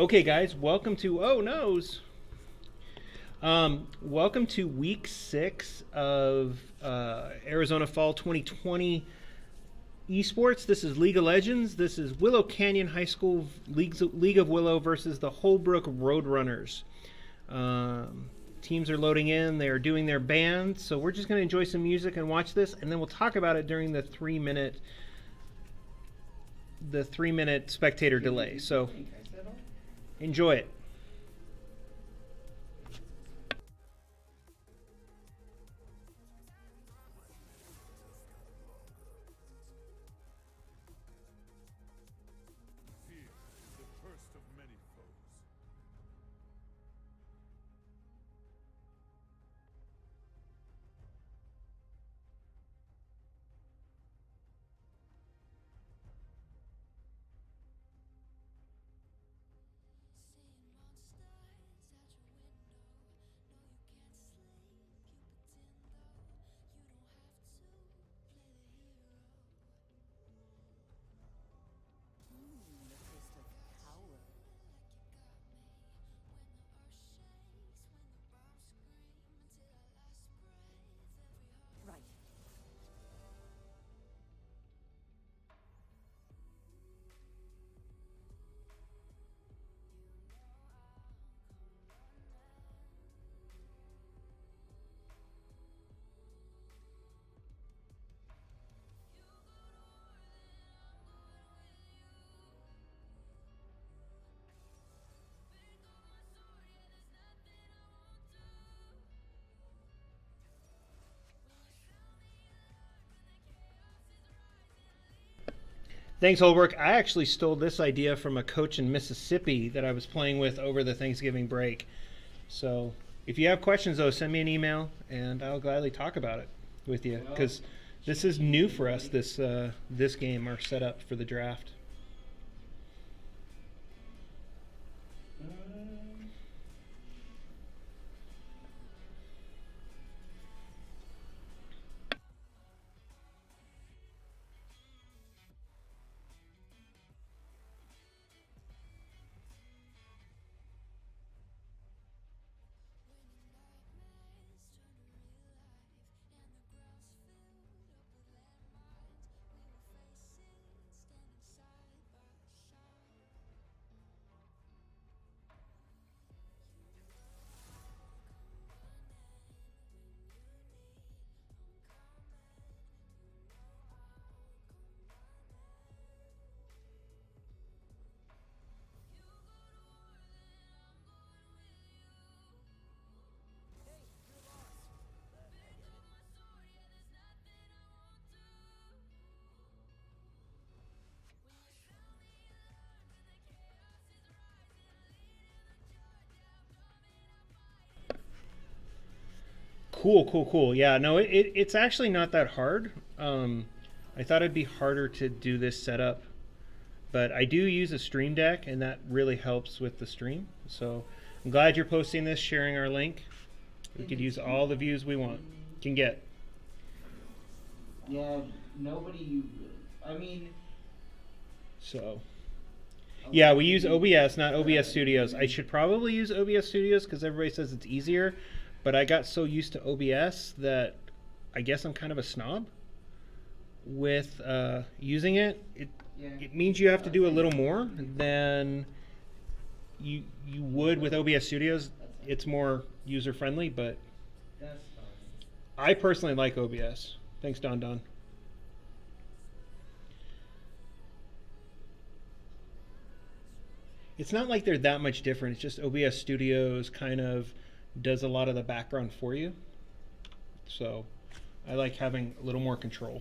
Okay, guys, welcome to welcome to week 6 of Arizona Fall 2020 Esports. This is League of Legends. This is Willow Canyon High School League of Willow versus the Holbrook Roadrunners. Teams are loading in. They are doing their band. So we're just going to enjoy some music and watch this, and then we'll talk about it during the 3-minute spectator delay. So enjoy it. Thanks, Holbrook. I actually stole this idea from a coach in Mississippi that I was playing with over the Thanksgiving break. So if you have questions, though, send me an email, and I'll gladly talk about it with you. Because this is new for us, this game, our setup for the draft. Cool. Yeah, no, it's actually not that hard. I thought it'd be harder to do this setup, but I do use a stream deck, and that really helps with the stream. So I'm glad you're posting this, sharing our link. We could use all the views we can get. Yeah, nobody. I mean. So. Yeah, we use OBS, not OBS Studios. I should probably use OBS Studios because everybody says it's easier. But I got so used to OBS that I guess I'm kind of a snob with using it. It means you have to do a little more than you would with OBS Studios. It's more user friendly, but I personally like OBS. Thanks, Don. It's not like they're that much different. It's just OBS Studios kind of does a lot of the background for you. So I like having a little more control.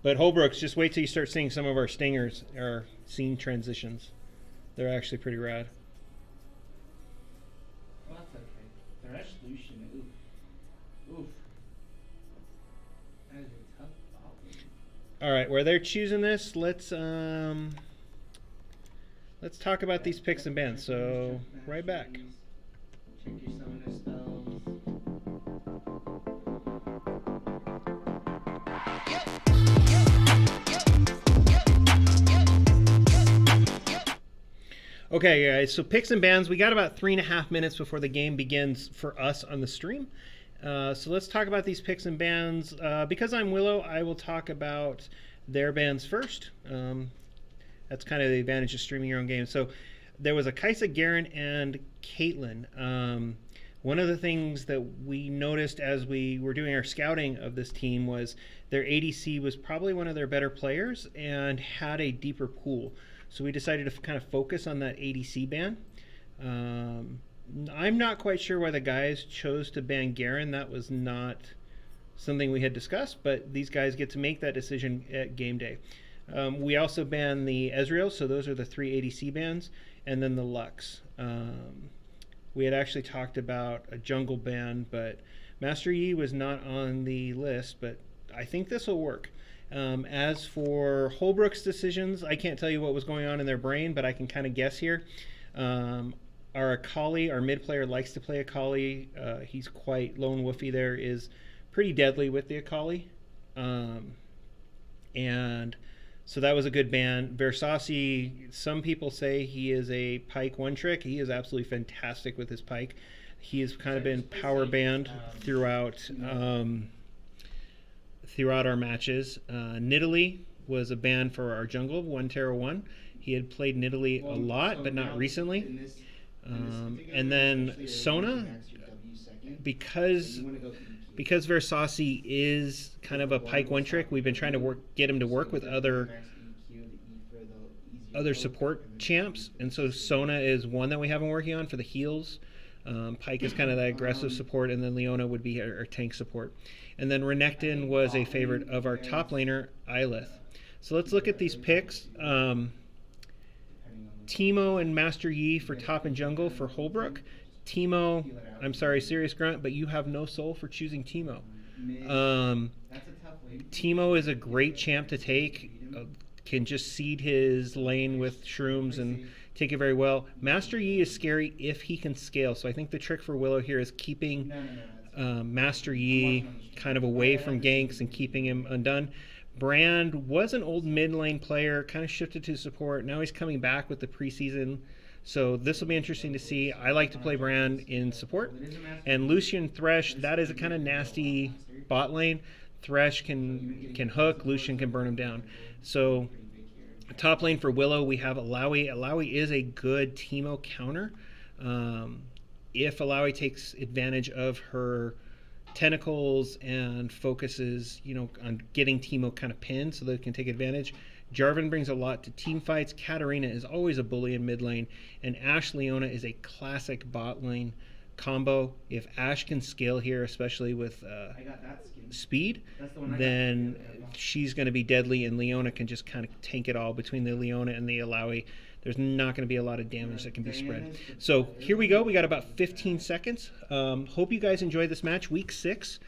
But Holbrooks, just wait till you start seeing some of our stingers, our scene transitions. They're actually pretty rad. Well, that's okay. The resolution, oof. That is a tough problem. All right, where they're choosing this, let's talk about these picks and bans. So, right back. Check your summoner spells. Yep. Okay, guys, so picks and bans. We got about 3.5 minutes before the game begins for us on the stream. So let's talk about these picks and bans. Because I'm Willow, I will talk about their bans first. That's kind of the advantage of streaming your own game. So there was a Kaisa, Garen, and Caitlyn. One of the things that we noticed as we were doing our scouting of this team was their ADC was probably one of their better players and had a deeper pool. So we decided to kind of focus on that ADC ban. I'm not quite sure why the guys chose to ban Garen. That was not something we had discussed, but these guys get to make that decision at game day. We also banned the Ezreal, so those are the 3 ADC bans, and then the Lux. We had actually talked about a jungle ban, but Master Yi was not on the list, but I think this will work. As for Holbrook's decisions, I can't tell you what was going on in their brain, but I can kind of guess here. Our Akali, our mid player, likes to play Akali. He's quite lone wolfy there, is pretty deadly with the Akali. And so that was a good ban. Versace, some people say he is a Pike one trick. He is absolutely fantastic with his Pike. He has kind of been power banned throughout our matches. Nidalee was a ban for our jungle, 1-1. He had played Nidalee a lot, but not recently. And then Sona, because Versace is kind of a Pike one trick, we've been trying to get him to work with other support champs, and so Sona is one that we have been working on for the heals. Pike is kind of that aggressive support, and then Leona would be our tank support. And then Renekton was a favorite of our top laner, Yleth. So let's look at these picks. Teemo and Master Yi for top and jungle for Holbrook. Teemo, I'm sorry, Serious Grunt, but you have no soul for choosing Teemo. Teemo is a great champ to take. Can just seed his lane with shrooms and take it very well. Master Yi is scary if he can scale. So I think the trick for Willow here is keeping Master Yi kind of away from ganks and keeping him undone. Brand was an old mid lane player, kind of shifted to support. Now he's coming back with the preseason. So this will be interesting to see. I like to play Brand in support. And Lucian Thresh, that is a kind of nasty bot lane. Thresh can hook, Lucian can burn him down. So top lane for Willow, we have Alawi. Alawi is a good Teemo counter. If Alawi takes advantage of her tentacles and focuses, on getting Teemo kind of pinned so they can take advantage. Jarvan brings a lot to team fights. Katarina is always a bully in mid lane. And Ashe Leona is a classic bot lane combo. If Ashe can scale here, especially with speed, then she's going to be deadly, and Leona can just kind of tank it all. Between the Leona and the Alawi, there's not going to be a lot of damage that can be spread. So here we go. We got about 15 seconds. Hope you guys enjoy this match. Week 6.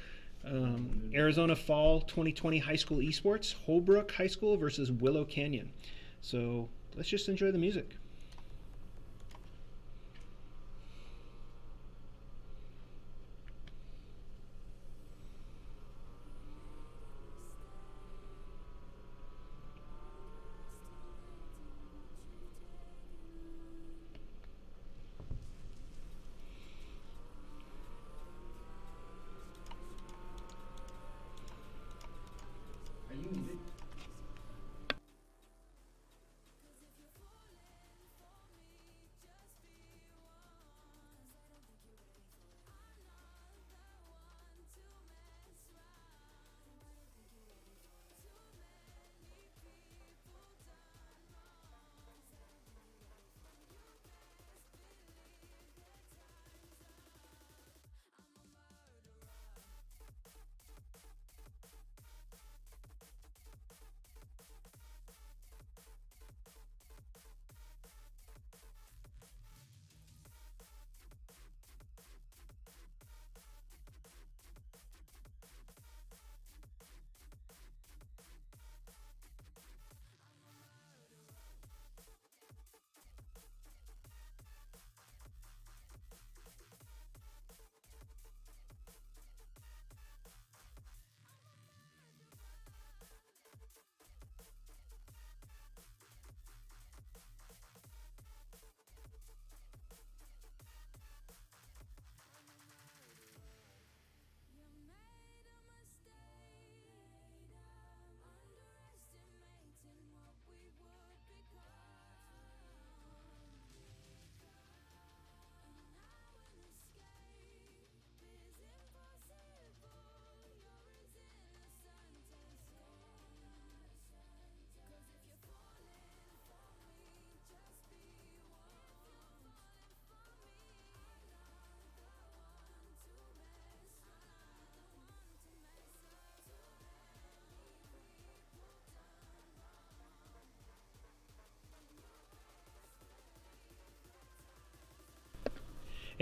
Arizona Fall 2020 High School Esports. Holbrook High School versus Willow Canyon. So let's just enjoy the music.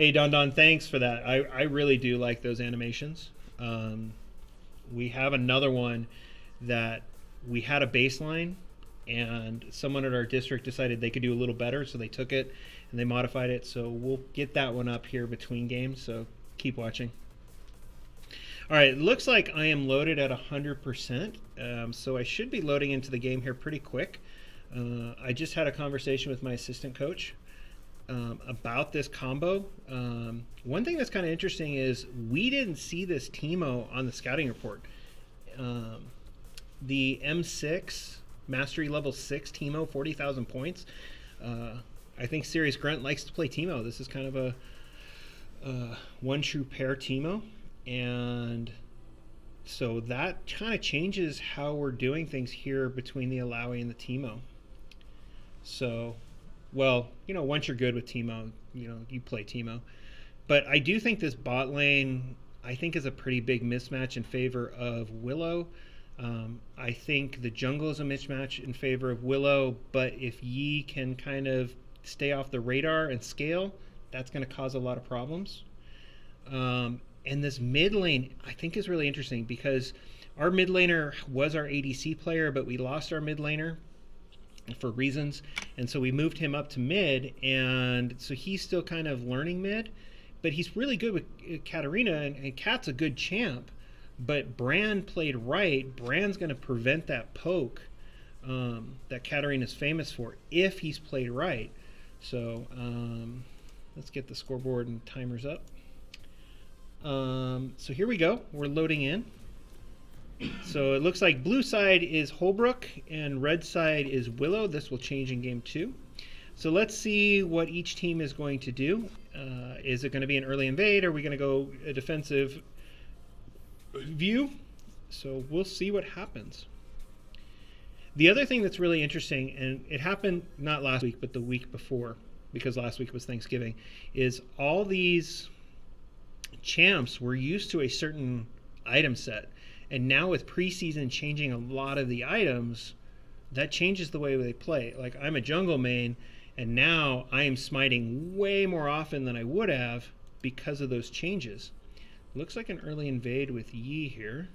Hey, Don Don, thanks for that. I really do like those animations. We have another one that we had a baseline, and someone at our district decided they could do a little better, so they took it and they modified it. So we'll get that one up here between games, so keep watching. All right, it looks like I am loaded at 100%, so I should be loading into the game here pretty quick. I just had a conversation with my assistant coach about this combo. One thing that's kind of interesting is we didn't see this Teemo on the scouting report. The M6 Mastery Level 6 Teemo, 40,000 points. I think Serious Grunt likes to play Teemo. This is kind of a one true pair Teemo, and so that kind of changes how we're doing things here between the Alawi and the Teemo. So, well, once you're good with Teemo, you play Teemo. But I do think this bot lane, I think, is a pretty big mismatch in favor of Willow. I think the jungle is a mismatch in favor of Willow, but if Yi can kind of stay off the radar and scale, that's going to cause a lot of problems. And this mid lane, I think, is really interesting because our mid laner was our ADC player, but we lost our mid laner for reasons, and so we moved him up to mid, and so he's still kind of learning mid, but he's really good with Katarina, and Kat's a good champ, but Bran played right. Bran's going to prevent that poke that Katarina's famous for if he's played right. So let's get the scoreboard and timers up. So here we go. We're loading in. So it looks like blue side is Holbrook and red side is Willow. This will change in game 2. So let's see what each team is going to do. Is it going to be an early invade? Or are we going to go a defensive view? So we'll see what happens. The other thing that's really interesting, and it happened not last week but the week before, because last week was Thanksgiving, is all these champs were used to a certain item set. And now with preseason changing a lot of the items, that changes the way they play. Like, I'm a jungle main, and now I am smiting way more often than I would have because of those changes. Looks like an early invade with Yi here,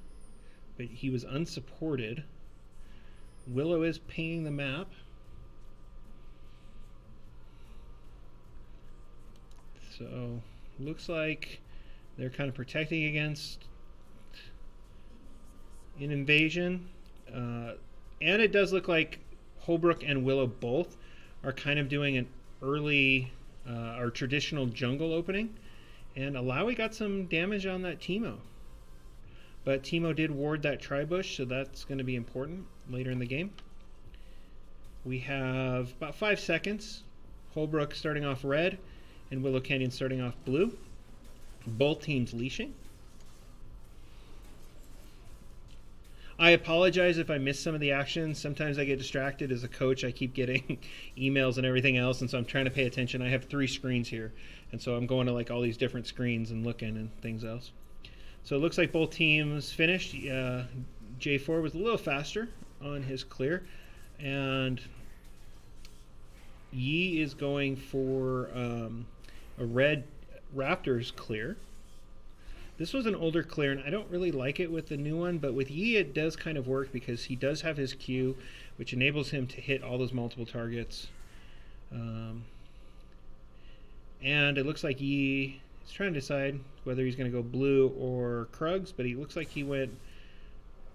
but he was unsupported. Willow is pinging the map. So, looks like they're kind of protecting against an invasion, and it does look like Holbrook and Willow both are kind of doing an early or traditional jungle opening, and Alawi got some damage on that Teemo, but Teemo did ward that tri-bush, so that's going to be important later in the game. We have about 5 seconds. Holbrook starting off red and Willow Canyon starting off blue. Both teams leashing. I apologize if I miss some of the action. Sometimes I get distracted as a coach. I keep getting emails and everything else, and so I'm trying to pay attention. I have 3 screens here, and so I'm going to like all these different screens and looking and things else. So it looks like both teams finished. J4 was a little faster on his clear, and Yi is going for a red Raptors clear. This was an older clear, and I don't really like it with the new one, but with Yi it does kind of work because he does have his Q, which enables him to hit all those multiple targets. And it looks like Yi is trying to decide whether he's going to go blue or Krugs, but he looks like he went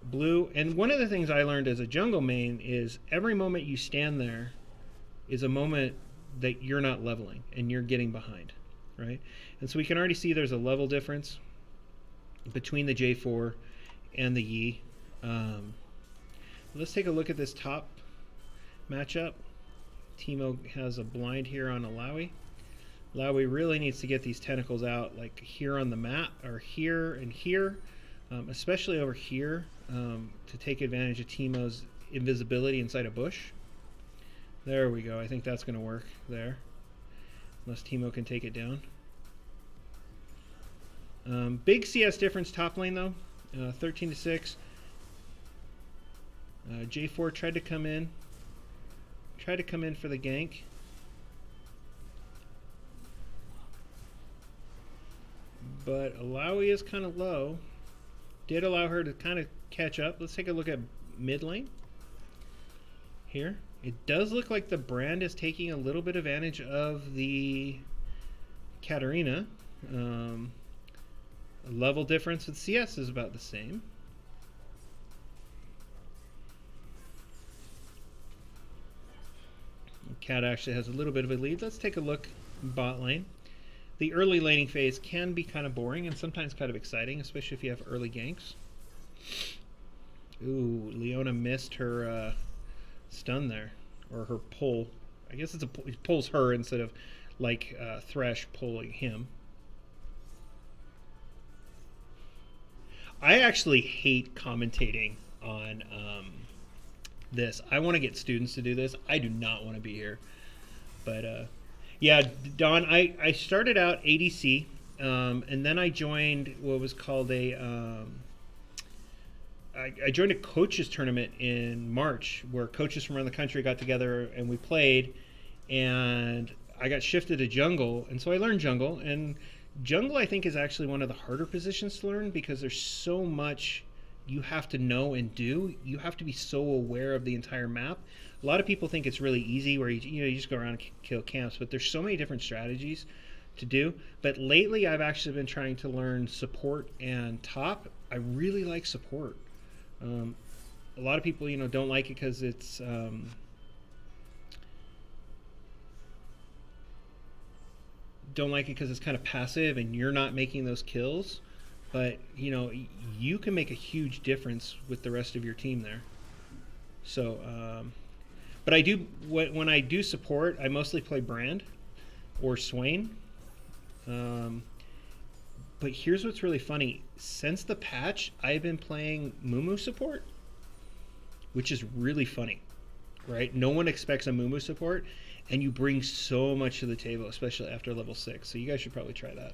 blue. And one of the things I learned as a jungle main is every moment you stand there is a moment that you're not leveling and you're getting behind, right? And so we can already see there's a level difference between the J4 and the Yi. Let's take a look at this top matchup. Teemo has a blind here on Alawi. Alawi really needs to get these tentacles out, like here on the map, or here and here, especially over here, to take advantage of Teemo's invisibility inside a bush. There we go. I think that's going to work there, unless Teemo can take it down. Big CS difference top lane though, 13-6. J4 tried to come in for the gank. but Alawi is kind of low. Did allow her to kind of catch up. Let's take a look at mid lane here. It does look like the brand is taking a little bit advantage of the Katarina. Level difference with CS is about the same. Cat actually has a little bit of a lead. Let's take a look bot lane. The early laning phase can be kind of boring and sometimes kind of exciting, especially if you have early ganks. Ooh, Leona missed her stun there, or her pull. I guess it's he pulls her instead of like Thresh pulling him. I actually hate commentating on this. I want to get students to do this. I do not want to be here. But yeah, Don, I started out ADC, and then I joined what was called a I joined a coaches tournament in March where coaches from around the country got together and we played, and I got shifted to jungle, and so I learned jungle. And jungle, I think, is actually one of the harder positions to learn because there's so much you have to know and do. You have to be so aware of the entire map. A lot of people think it's really easy where you just go around and kill camps, but there's so many different strategies to do. But lately I've actually been trying to learn support and top. I really like support. A lot of people, don't like it because it's kind of passive and you're not making those kills. But you can make a huge difference with the rest of your team there. So, but I do when I do support, I mostly play Brand or Swain. But here's what's really funny: since the patch, I've been playing Mumu support, which is really funny, right? No one expects a Mumu support, and you bring so much to the table, especially after level 6. So you guys should probably try that.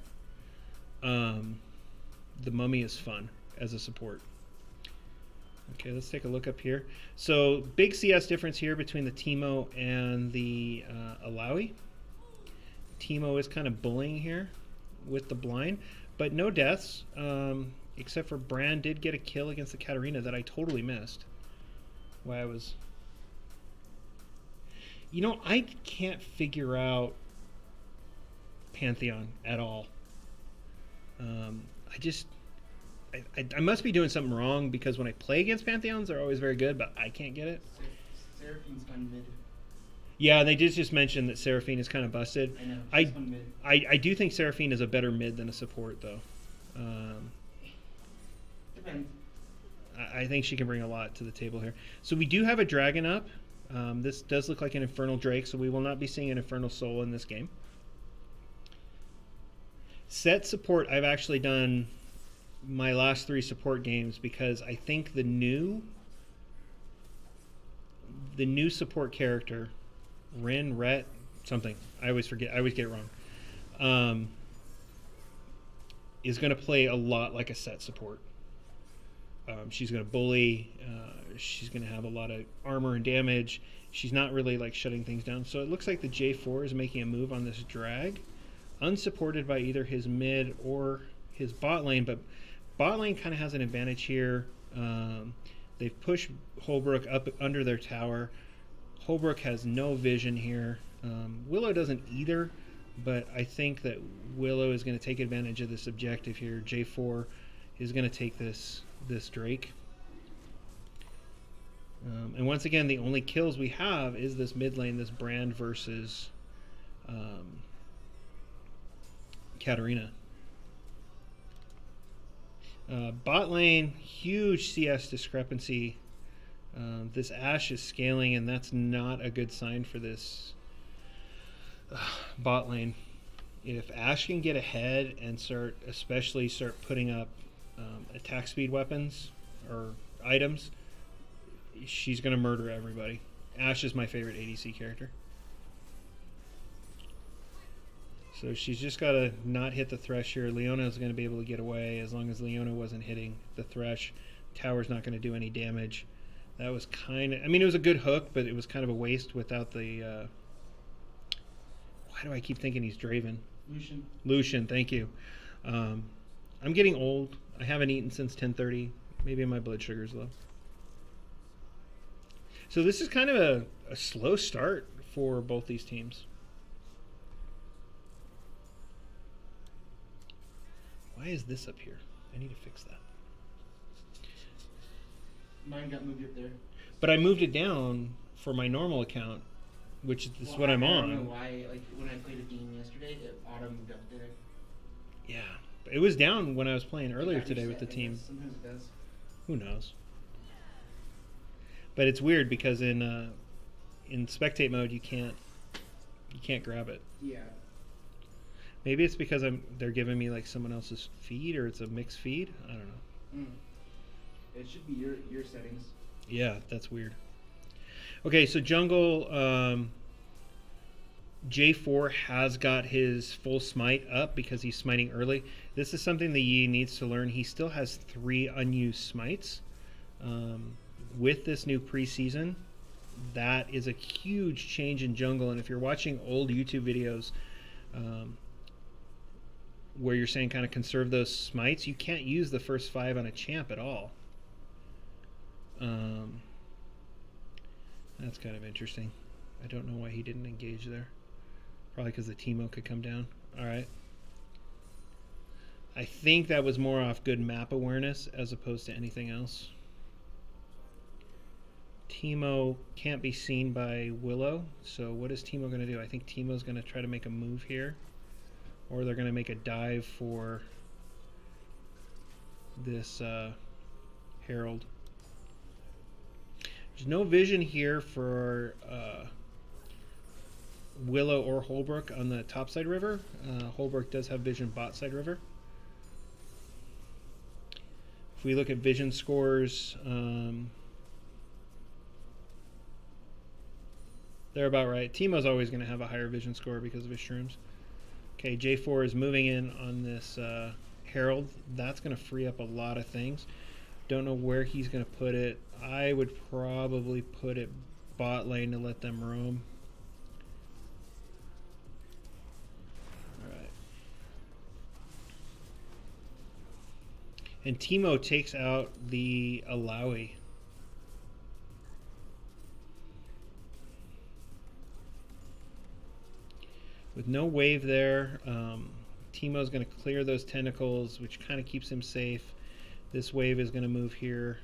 The Mummy is fun as a support. Okay, let's take a look up here. So big CS difference here between the Teemo and the Alawi. Teemo is kind of bullying here with the blind, but no deaths, except for Brand did get a kill against the Katarina that I totally missed. Why I was... I can't figure out Pantheon at all. I must be doing something wrong because when I play against Pantheons, they're always very good, but I can't get it. Seraphine's gone mid. Yeah, they did just mention that Seraphine is kind of busted. I know, she's gone mid. I do think Seraphine is a better mid than a support, though. Depends. I think she can bring a lot to the table here. So we do have a dragon up. This does look like an Infernal Drake, so we will not be seeing an Infernal Soul in this game. Set support, I've actually done my last 3 support games because I think the new support character, Ret, something, I always forget, I always get it wrong, is going to play a lot like a set support. She's going to bully, she's going to have a lot of armor and damage. She's not really like shutting things down. So it looks like the J4 is making a move on this drag, unsupported by either his mid or his bot lane, but bot lane kind of has an advantage here. They've pushed Holbrook up under their tower. Holbrook has no vision here. Willow doesn't either, but I think that Willow is going to take advantage of this objective here. J4 is going to take this Drake. And once again, the only kills we have is this mid lane, this Brand versus Katarina. Bot lane, huge CS discrepancy. This Ashe is scaling, and that's not a good sign for this bot lane. If Ashe can get ahead and especially start putting up attack speed weapons or items, she's going to murder everybody. Ashe is my favorite ADC character. So she's just got to not hit the Thresh here. Leona is going to be able to get away as long as Leona wasn't hitting the Thresh. Tower's not going to do any damage. That was kind of... I mean, it was a good hook, but it was kind of a waste without the... why do I keep thinking he's Draven? Lucian. Lucian, thank you. I'm getting old. I haven't eaten since 10:30. Maybe my blood sugar's low. So this is kind of a slow start for both these teams. Why is this up here? I need to fix that. Mine got moved up there. But I moved it down for my normal account, which is what I'm I on. don't know why. Like when I played a game yesterday, it auto moved up there. Yeah, it was down when I was playing earlier It got today with reset, the I team. guess. Sometimes it does. Who knows? But it's weird because in spectate mode you can't grab it. Yeah. Maybe it's because they're giving me like someone else's feed, or it's a mixed feed. I don't know. It should be your settings. Yeah, that's weird. Okay, so jungle J4 has got his full smite up because he's smiting early. This is something that Yi needs to learn. He still has 3 unused smites. With this new preseason, that is a huge change in jungle. And if you're watching old YouTube videos where you're saying kind of conserve those smites, you can't use the first 5 on a champ at all. That's kind of interesting. I don't know why he didn't engage there. Probably because the Teemo could come down. Alright. I think that was more off good map awareness as opposed to anything else. Teemo can't be seen by Willow, so what is Teemo going to do? I think Teemo's going to try to make a move here. Or they're going to make a dive for this Herald. There's no vision here for Willow or Holbrook on the top side river. Holbrook does have vision bot side river. If we look at vision scores, they're about right. Teemo's always going to have a higher vision score because of his shrooms. Okay, J4 is moving in on this Herald. That's going to free up a lot of things. Don't know where he's going to put it. I would probably put it bot lane to let them roam. Alright. And Teemo takes out the Alawi. With no wave there, Teemo's going to clear those tentacles, which kind of keeps him safe. This wave is going to move here.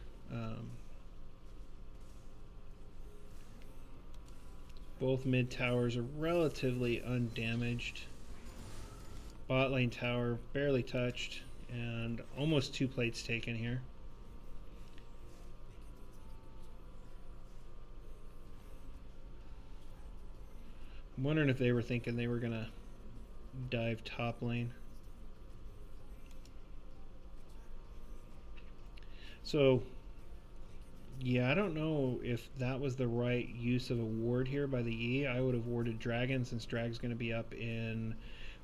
Both mid towers are relatively undamaged. Bot lane tower barely touched, and almost 2 plates taken here. I'm wondering if they were thinking they were going to dive top lane. So, yeah, I don't know if that was the right use of a ward here by the E. I would have warded Dragon since Drag's going to be up in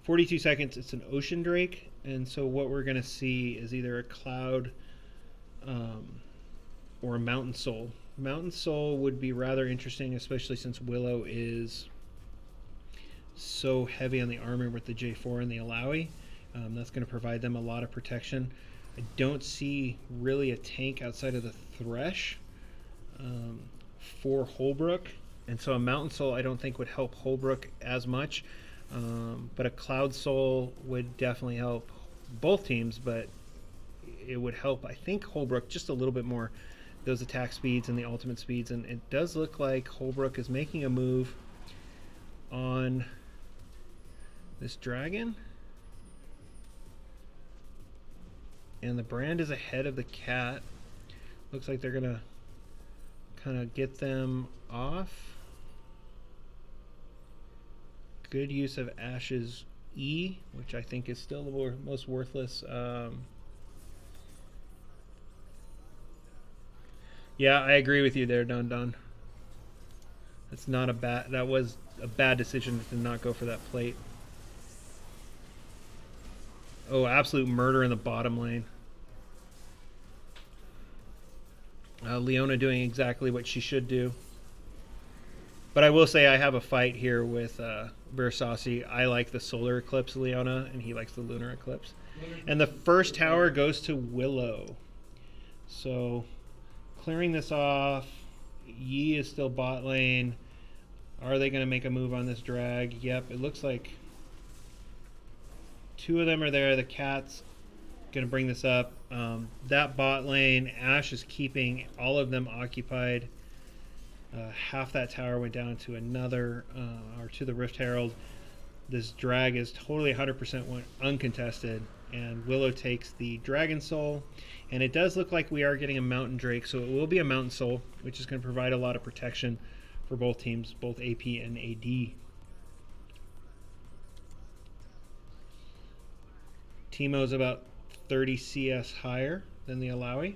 42 seconds. It's an Ocean Drake, and so what we're going to see is either a Cloud or a Mountain Soul. Mountain Soul would be rather interesting, especially since Willow is so heavy on the armor with the J4 and the Alawi. That's going to provide them a lot of protection. I don't see really a tank outside of the Thresh for Holbrook, and so a Mountain Soul I don't think would help Holbrook as much, but a Cloud Soul would definitely help both teams, but it would help, I think, Holbrook just a little bit more, those attack speeds and the ultimate speeds. And it does look like Holbrook is making a move on this Dragon. And the brand is ahead of the cat. Looks like they're gonna kind of get them off. Good use of Ash's E, which I think is still the most worthless. Yeah, I agree with you there, Don. That's not a bad. That was a bad decision to not go for that plate. Oh, absolute murder in the bottom lane. Leona doing exactly what she should do. But I will say I have a fight here with Versasi. I like the Solar Eclipse Leona, and he likes the Lunar Eclipse. And the first tower goes to Willow. So clearing this off. Yi is still bot lane. Are they going to make a move on this drag? Yep, it looks like 2 of them are there. The cat's going to bring this up. That bot lane, Ashe is keeping all of them occupied. Half that tower went down to another, or to the Rift Herald. This drag is totally 100% uncontested, and Willow takes the Dragon Soul. And it does look like we are getting a Mountain Drake, so it will be a Mountain Soul, which is going to provide a lot of protection for both teams, both AP and AD. Teemo's about 30 CS higher than the Alawi.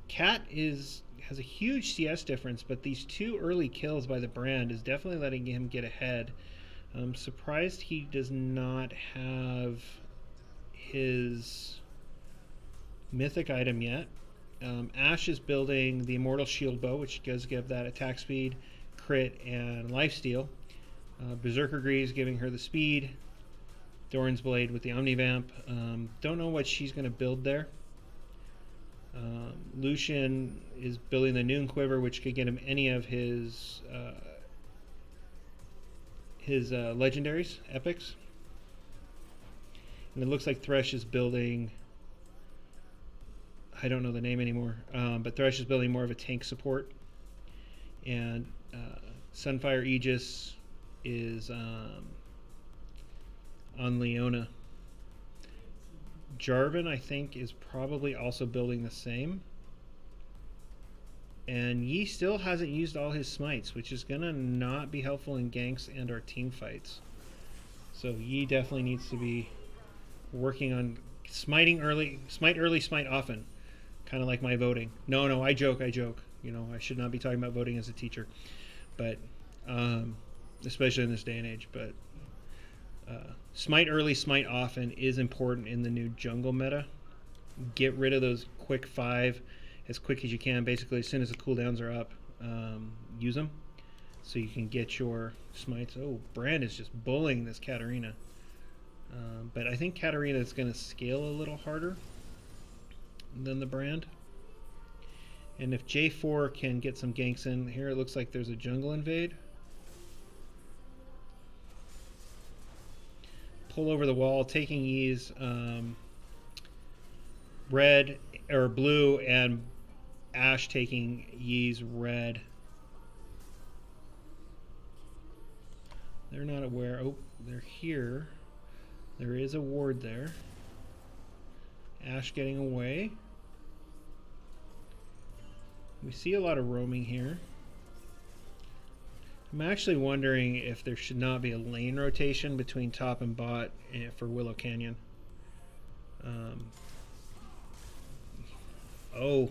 Cat has a huge CS difference, but these 2 early kills by the brand is definitely letting him get ahead. I'm surprised he does not have his mythic item yet. Ashe is building the Immortal Shield Bow, which does give that attack speed, crit, and lifesteal. Berserker Greaves giving her the speed. Doran's Blade with the Omnivamp. Don't know what she's going to build there. Lucian is building the Noon Quiver, which could get him any of his legendaries, epics. And it looks like Thresh is building, I don't know the name anymore, but Thresh is building more of a tank support. And Sunfire Aegis is on Leona. Jarvan, I think, is probably also building the same. And Yi still hasn't used all his smites, which is going to not be helpful in ganks and our team fights. So Yi definitely needs to be working on smiting early, smite early, smite often. Kind of like my voting. No, I joke. You know, I should not be talking about voting as a teacher. But, especially in this day and age. But smite early, smite often is important in the new jungle meta. Get rid of those quick 5 as quick as you can. Basically, as soon as the cooldowns are up, use them so you can get your smites. Oh, Brand is just bullying this Katarina. But I think Katarina is going to scale a little harder than the Brand. And if J4 can get some ganks in, here it looks like there's a jungle invade. Pull over the wall, taking Yi's red or blue, and Ashe taking Yi's red. They're not aware. Oh, they're here. There is a ward there. Ashe getting away. We see a lot of roaming here. I'm actually wondering if there should not be a lane rotation between top and bot for Willow Canyon. Oh.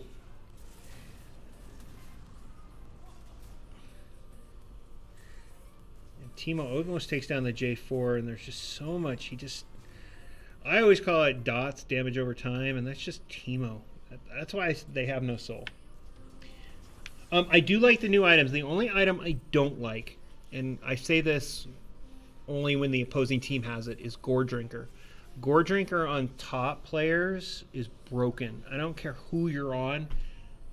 And Teemo almost takes down the J4, and there's just so much. I always call it dots, damage over time, and that's just Teemo. That's why they have no soul. I do like the new items. The only item I don't like, and I say this only when the opposing team has it, is Gore Drinker. Gore Drinker on top players is broken. I don't care who you're on,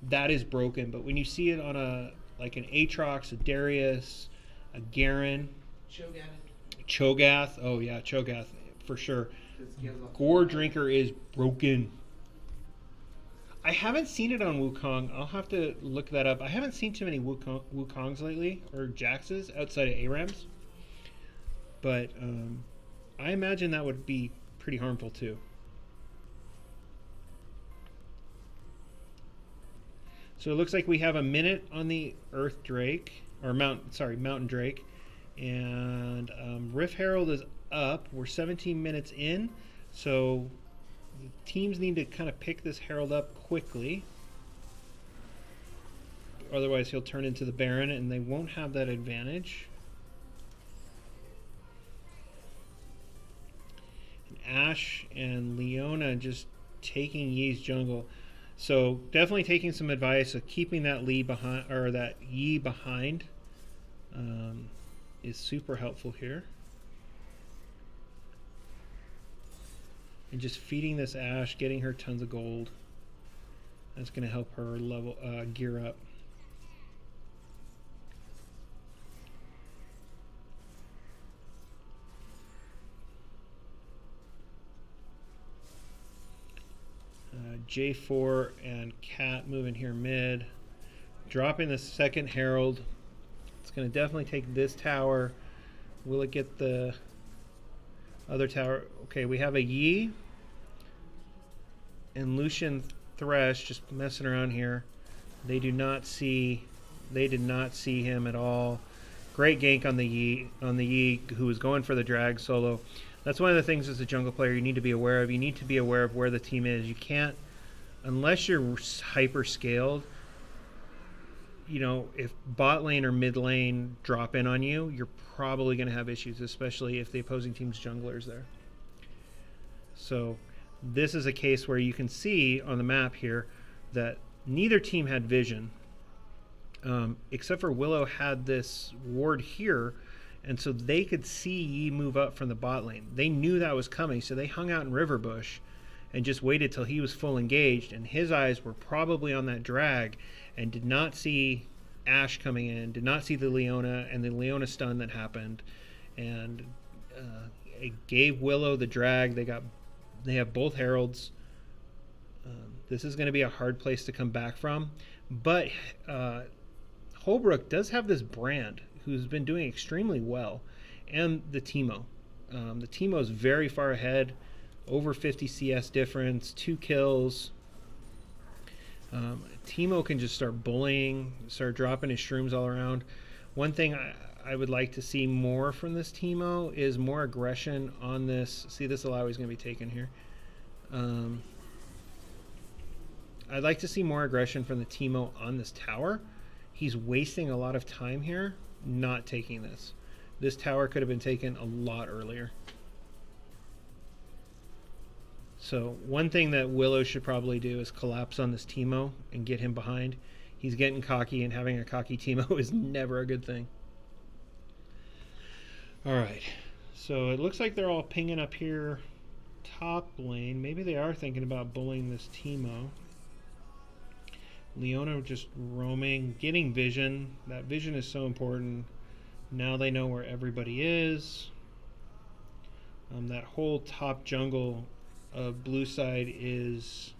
that is broken. But when you see it on an Aatrox, a Darius, a Garen, Cho'Gath, oh yeah, Cho'Gath for sure. Gore Drinker is broken. I haven't seen it on Wukong. I'll have to look that up. I haven't seen too many Wukongs lately, or Jaxes, outside of ARAMs. But I imagine that would be pretty harmful too. So it looks like we have a minute on the Earth Drake, or Mountain Drake. And Rift Herald is up. We're 17 minutes in. So the teams need to kind of pick this Herald up quickly. Otherwise he'll turn into the Baron and they won't have that advantage. And Ashe and Leona just taking Yi's jungle. So definitely taking some advice of keeping that Yi behind is super helpful here. and just feeding this Ash, getting her tons of gold. That's going to help her level gear up. J4 and Cat moving here mid. Dropping the second Herald. It's going to definitely take this tower. Will it get the other tower? Okay, we have a Yi and Lucian Thresh just messing around here. They did not see him at all. Great gank on the Yi who was going for the drag solo. That's one of the things as a jungle player you need to be aware of. You need to be aware of where the team is. You can't, unless you're hyper scaled, you know, if bot lane or mid lane drop in on you, you're probably going to have issues, especially if the opposing team's jungler is there. So this is a case where you can see on the map here that neither team had vision, except for Willow had this ward here, and so they could see Yi move up from the bot lane. They knew that was coming, so they hung out in River Bush and just waited till he was full engaged, and his eyes were probably on that drag and did not see Ashe coming in, did not see the Leona and the Leona stun that happened, and it gave Willow the drag. They have both heralds. This is going to be a hard place to come back from, but Holbrook does have this Brand who's been doing extremely well, and the Teemo. The Teemo is very far ahead, over 50 CS difference, 2 kills. Teemo can just start bullying, start dropping his shrooms all around. One thing I would like to see more from this Teemo is more aggression on this. See, this Alawi is going to be taken here. I'd like to see more aggression from the Teemo on this tower. He's wasting a lot of time here not taking this. This tower could have been taken a lot earlier. So one thing that Willow should probably do is collapse on this Teemo and get him behind. He's getting cocky, and having a cocky Teemo is never a good thing. Alright, so it looks like they're all pinging up here top lane. Maybe they are thinking about bullying this Teemo. Leona just roaming, getting vision. That vision is so important. Now they know where everybody is. That whole top jungle of blue side is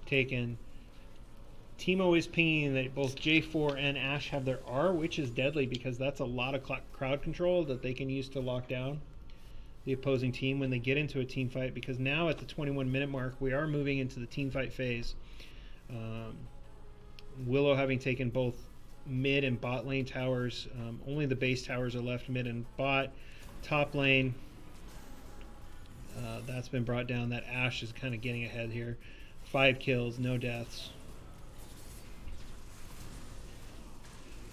taken. Teemo is pinging that both J4 and Ashe have their R, which is deadly because that's a lot of crowd control that they can use to lock down the opposing team when they get into a team fight, because now at the 21-minute mark we are moving into the team fight phase. Willow having taken both mid and bot lane towers. Only the base towers are left, mid and bot. Top lane, that's been brought down. That Ashe is kind of getting ahead here. 5 kills, no deaths.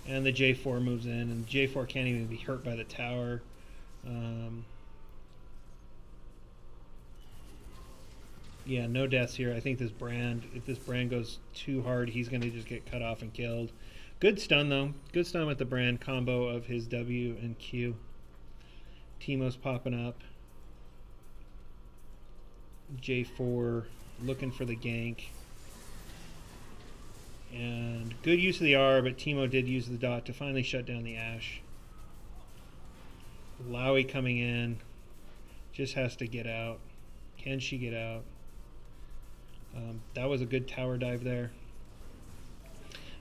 And the J4 moves in, and J4 can't even be hurt by the tower. Yeah, no deaths here. I think this Brand, if this Brand goes too hard, he's going to just get cut off and killed. Good stun, though. Good stun with the Brand combo of his W and Q. Teemo's popping up. J4 looking for the gank. And good use of the R, but Teemo did use the dot to finally shut down the Ashe. Lowy coming in. Just has to get out. Can she get out? That was a good tower dive there.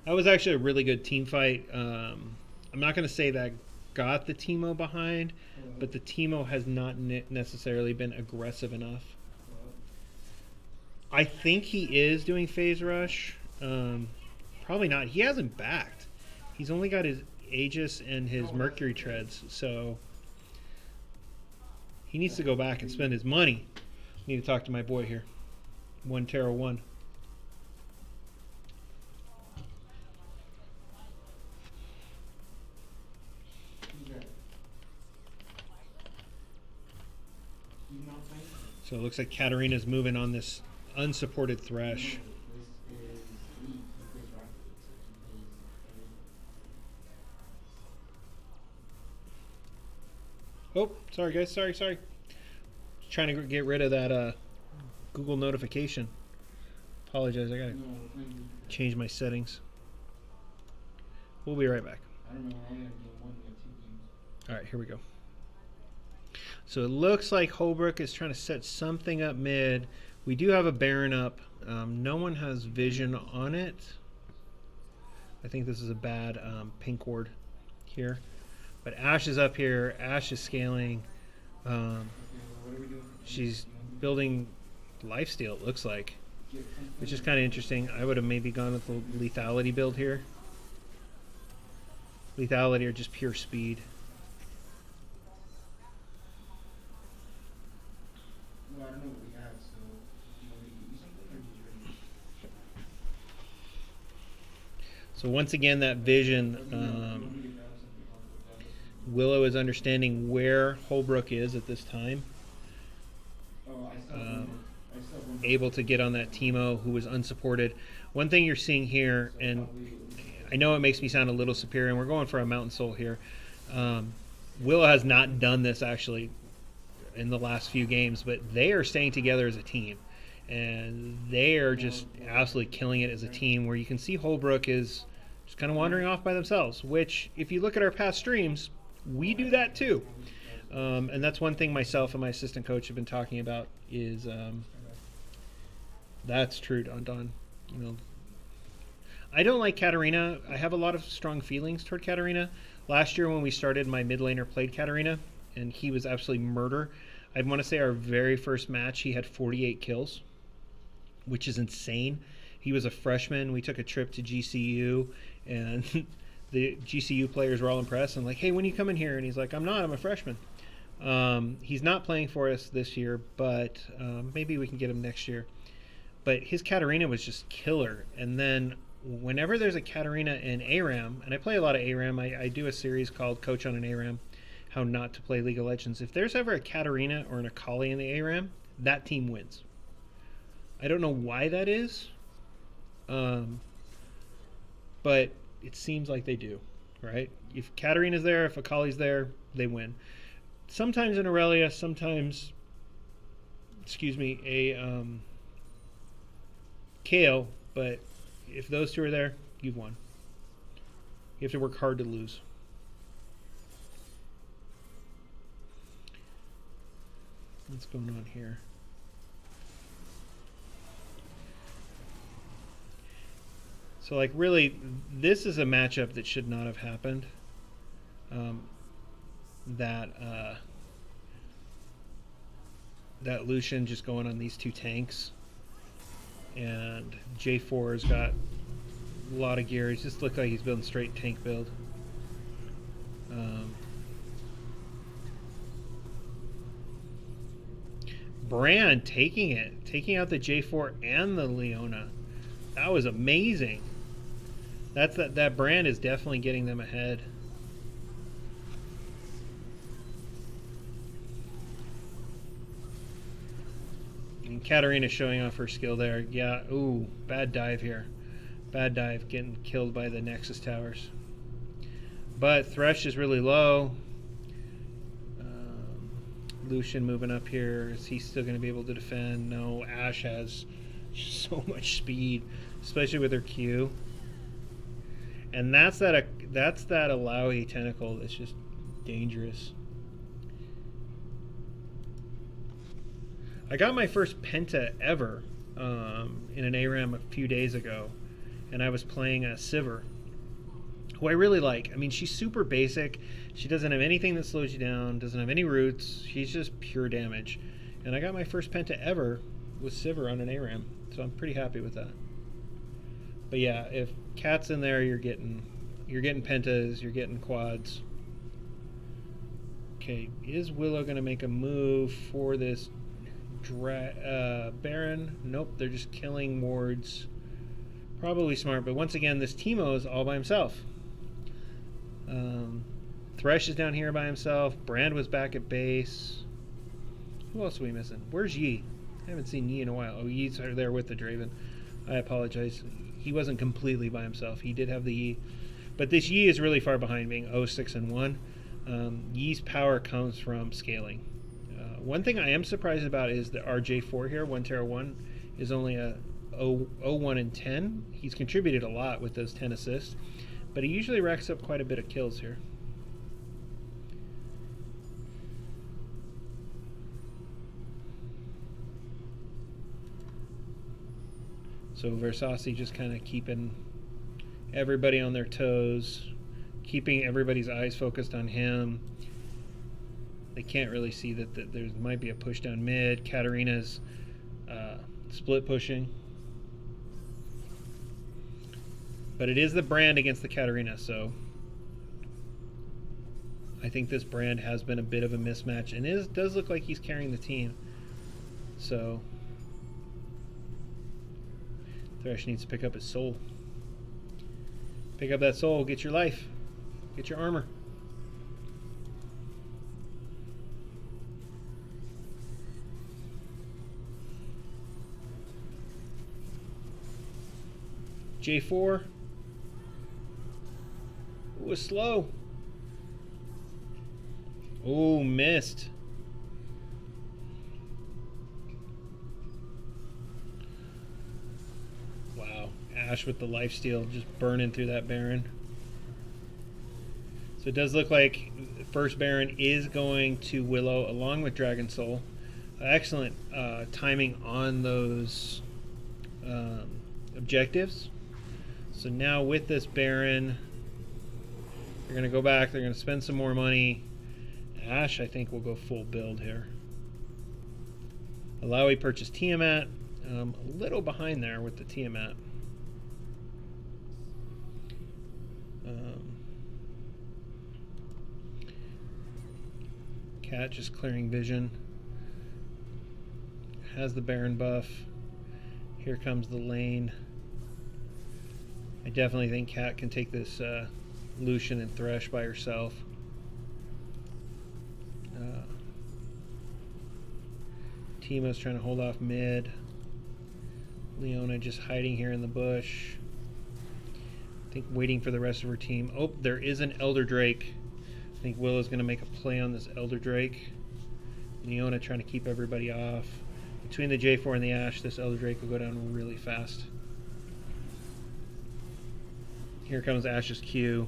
That was actually a really good team fight. I'm not going to say that got the Teemo behind, but the Teemo has not necessarily been aggressive enough. I think he is doing phase rush. Probably not. He hasn't backed. He's only got his Aegis and his Mercury treads, so he needs to go back and spend his money. Need to talk to my boy here. 1-1. So it looks like Katarina's moving on this unsupported Thresh. Oh, sorry guys, sorry. trying to get rid of that Google notification. Apologize, I gotta No, we're playing. change my settings. We'll be right back. I don't know. We're only at game 1. We have 2 games. All right, here we go. So it looks like Holbrook is trying to set something up mid. We do have a Baron up. No one has vision on it. I think this is a bad pink ward here. But Ashe is up here. Ashe is scaling. Okay, well, what are we doing? She's building lifesteal, it looks like, which is kind of interesting. I would have maybe gone with the lethality build here. Lethality or just pure speed. Well, I don't know what we have, so you want me to give you something or did you already? So once again, that vision, Willow is understanding where Holbrook is at this time. Oh, I still have one. Able to get on that Teemo who was unsupported. One thing you're seeing here, and I know it makes me sound a little superior, and we're going for a Mountain Soul here. Willow has not done this actually in the last few games, but they are staying together as a team. And they are just absolutely killing it as a team, where you can see Holbrook is just kind of wandering off by themselves, which, if you look at our past streams, we do that too. And that's one thing myself and my assistant coach have been talking about is that's true, Don. You know, I don't like Katarina. I have a lot of strong feelings toward Katarina. Last year when we started, my mid laner played Katarina, and he was absolutely murder. I want to say our very first match, he had 48 kills, which is insane. He was a freshman. We took a trip to GCU, and the GCU players were all impressed. I'm like, hey, when are you coming here? And he's like, I'm a freshman. He's not playing for us this year, but maybe we can get him next year. But his Katarina was just killer. And then whenever there's a Katarina in ARAM, and I play a lot of ARAM, I do a series called Coach on an ARAM, How Not to Play League of Legends. If there's ever a Katarina or an Akali in the ARAM, that team wins. I don't know why that is, but it seems like they do, right? If Katarina's there, if Akali's there, they win. Sometimes an Aurelia, sometimes, a Kayle, but if those two are there, you've won. You have to work hard to lose. What's going on here? So, like, really, this is a matchup that should not have happened. That Lucian just going on these two tanks. And J4's got a lot of gear. He just looks like he's building straight tank build. Brand taking out the J4 and the Leona. That was amazing. That Brand is definitely getting them ahead. And Katarina showing off her skill there. Yeah, ooh, bad dive here. Bad dive, getting killed by the Nexus towers. But Thresh is really low. Lucian moving up here. Is he still going to be able to defend? No, Ashe has so much speed, especially with her Q. And that's that Alawi tentacle that's just dangerous. I got my first Penta ever in an ARAM a few days ago, and I was playing a Sivir, who I really like. I mean, she's super basic. She doesn't have anything that slows you down, doesn't have any roots. She's just pure damage. And I got my first Penta ever with Sivir on an ARAM, so I'm pretty happy with that. But yeah, if Cat's in there, you're getting Pentas, you're getting quads. Okay, is Willow going to make a move for this Baron? Nope, they're just killing wards. Probably smart, but once again, this Teemo is all by himself. Thresh is down here by himself. Brand was back at base. Who else are we missing? Where's Yi? I haven't seen Yi in a while. Oh, Yi's there with the Draven. I apologize. He wasn't completely by himself. He did have the Yi. But this Yi is really far behind, being 0, 6, and 1. Yi's power comes from scaling. One thing I am surprised about is the RJ4 here, 1 Terra 1, is only a 0-1 and 10. He's contributed a lot with those 10 assists, but he usually racks up quite a bit of kills here. So Versace just kind of keeping everybody on their toes, keeping everybody's eyes focused on him. They can't really see that there might be a push down mid. Katarina's split pushing. But it is the Brand against the Katarina, so I think this Brand has been a bit of a mismatch, and does look like he's carrying the team. So Thresh needs to pick up his soul. Pick up that soul, get your life, get your armor. J4. Ooh, it's slow. Ooh, missed. Wow, Ash with the lifesteal just burning through that Baron. So it does look like the first Baron is going to Willow along with Dragon Soul. Excellent timing on those objectives. So now with this Baron, they're going to go back, they're going to spend some more money. Ash, I think, will go full build here. Alawi purchased Tiamat. A little behind there with the Tiamat. Cat just clearing vision. Has the Baron buff. Here comes the lane. I definitely think Cat can take this Lucian and Thresh by herself. Teemo's trying to hold off mid. Leona just hiding here in the bush. I think waiting for the rest of her team. Oh, there is an Elder Drake. I think Willow's going to make a play on this Elder Drake. Leona trying to keep everybody off. Between the J4 and the Ashe, this Elder Drake will go down really fast. Here comes Ashe's Q.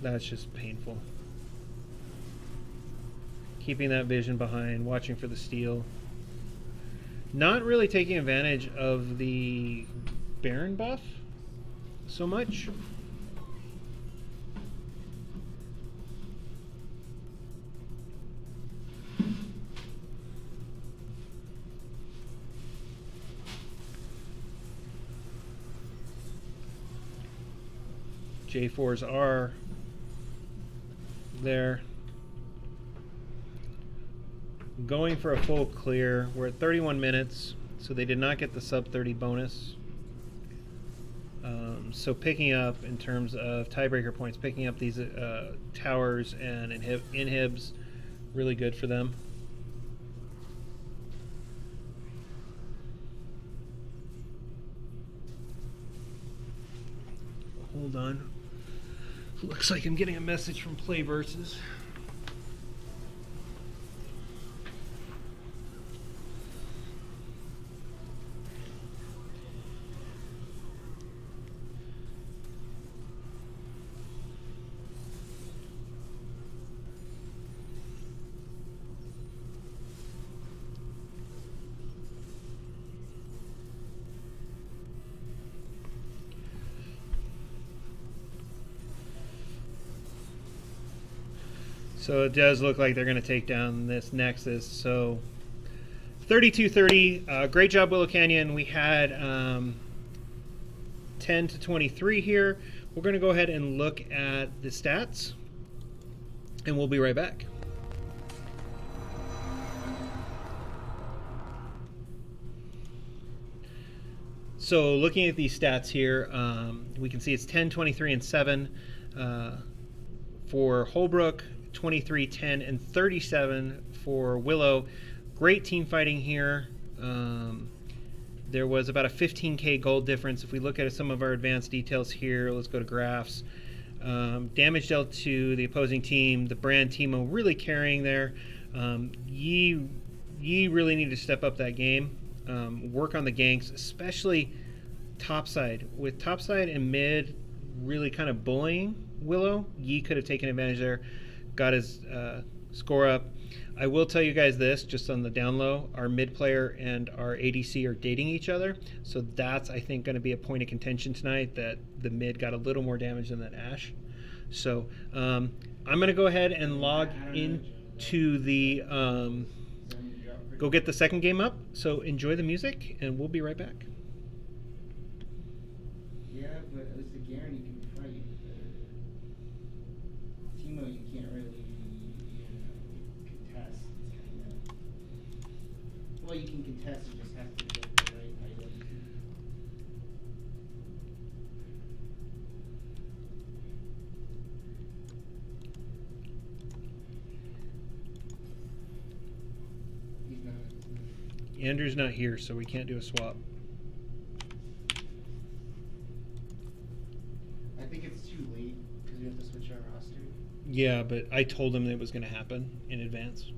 That's just painful. Keeping that vision behind, watching for the steal. Not really taking advantage of the Baron buff so much. J4s are there. Going for a full clear. We're at 31 minutes, so they did not get the sub 30 bonus. So picking up in terms of tiebreaker points, picking up these towers and inhibs, really good for them. Hold on. Looks like I'm getting a message from Play Versus. So it does look like they're going to take down this Nexus. So 32-30. Great job, Willow Canyon. We had 10 to 23 here. We're going to go ahead and look at the stats, and we'll be right back. So looking at these stats here, we can see it's 10, 23, and 7 for Holbrook. 23, 10, and 37 for Willow. Great team fighting here. There was about a 15k gold difference. If we look at some of our advanced details here, let's go to graphs. Damage dealt to the opposing team. The Brand Teemo really carrying there. Ye really need to step up that game. Work on the ganks, especially topside. With topside and mid really kind of bullying Willow, Yi could have taken advantage there, got his score up. I will tell you guys this, just on the down low, our mid player and our ADC are dating each other, so that's, I think, going to be a point of contention tonight, that the mid got a little more damage than that Ashe. So I'm going to go ahead and log into the, go get the second game up, so enjoy the music, and we'll be right back. Yeah, but at least the Garen you can fight. Teemo you can't really, contest. It's kind of. Well, you can contest, you just have to get the right item. He's not. Andrew's not here, so we can't do a swap. I think it's too late because we have to switch our roster. Yeah, but I told him it was going to happen in advance.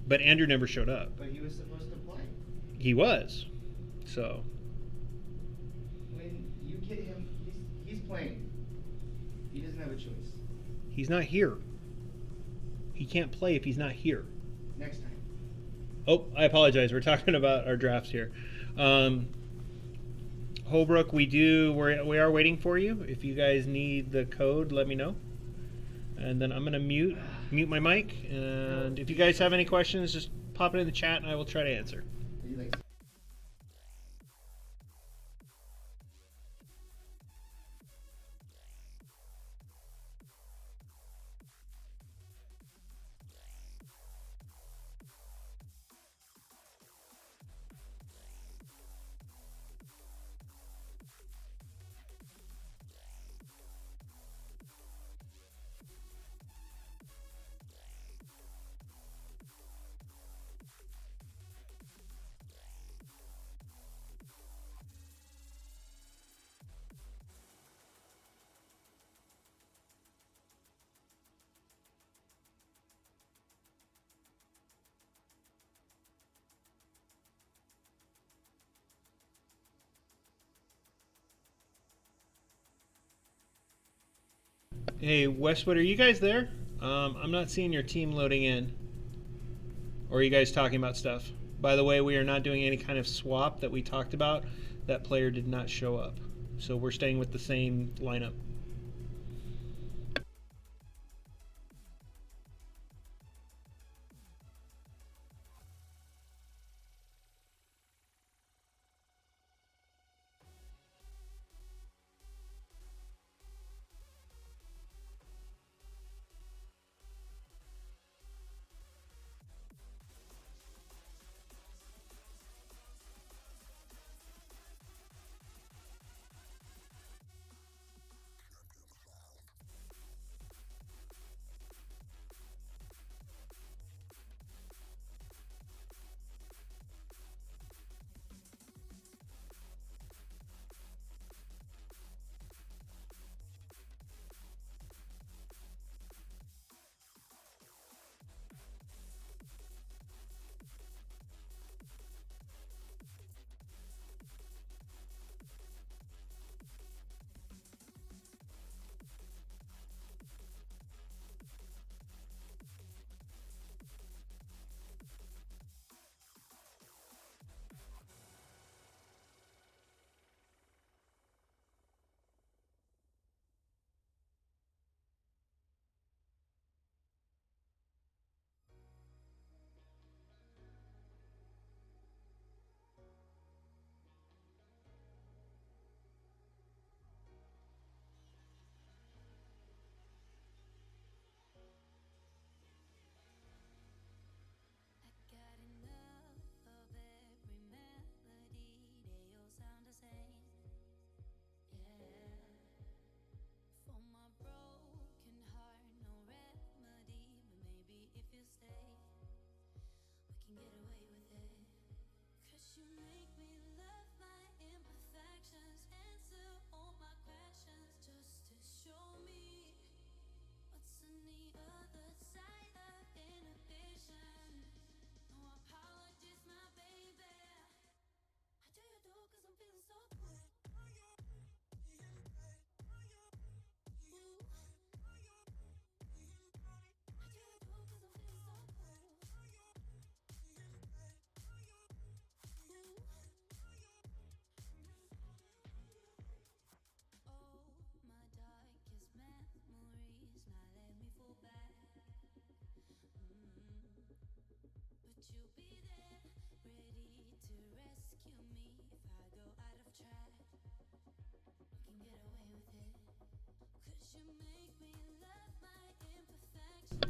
But Andrew never showed up. But he was supposed to play. He was. So. When you get him, he's playing. He doesn't have a choice. He's not here. He can't play if he's not here. Next time. Oh, I apologize. We're talking about our drafts here. Holbrook, we are waiting for you. If you guys need the code, let me know. And then I'm going to mute my mic. And if you guys have any questions, just pop it in the chat and I will try to answer. He likes. Hey, Westwood, are you guys there? I'm not seeing your team loading in. Or are you guys talking about stuff? By the way, we are not doing any kind of swap that we talked about. That player did not show up. So we're staying with the same lineup.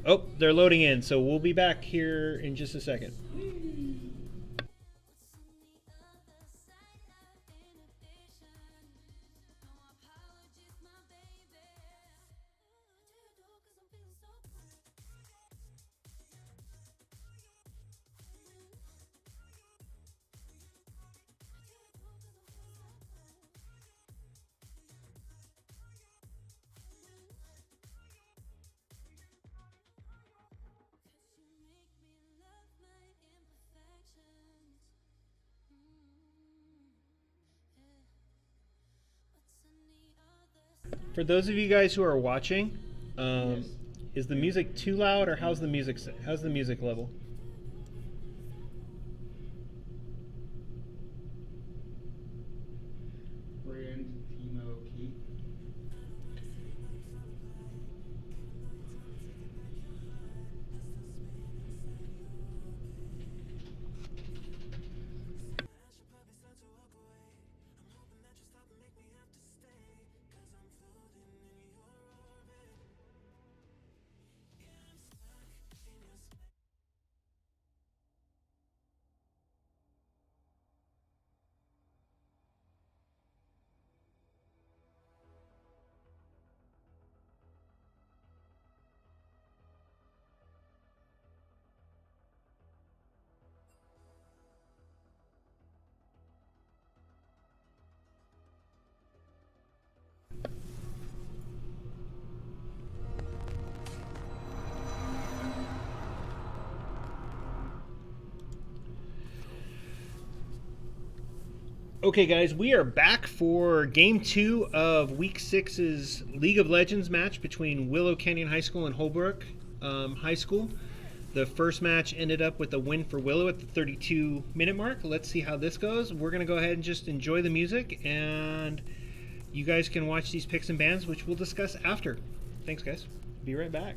Oh, they're loading in, so we'll be back here in just a second. For those of you guys who are watching, Yes. is the music too loud, or how's the music level? Brand Timo Key. Okay, guys, we are back for Game 2 of Week 6's League of Legends match between Willow Canyon High School and Holbrook High School. The first match ended up with a win for Willow at the 32-minute mark. Let's see how this goes. We're going to go ahead and just enjoy the music, and you guys can watch these picks and bans, which we'll discuss after. Thanks, guys. Be right back.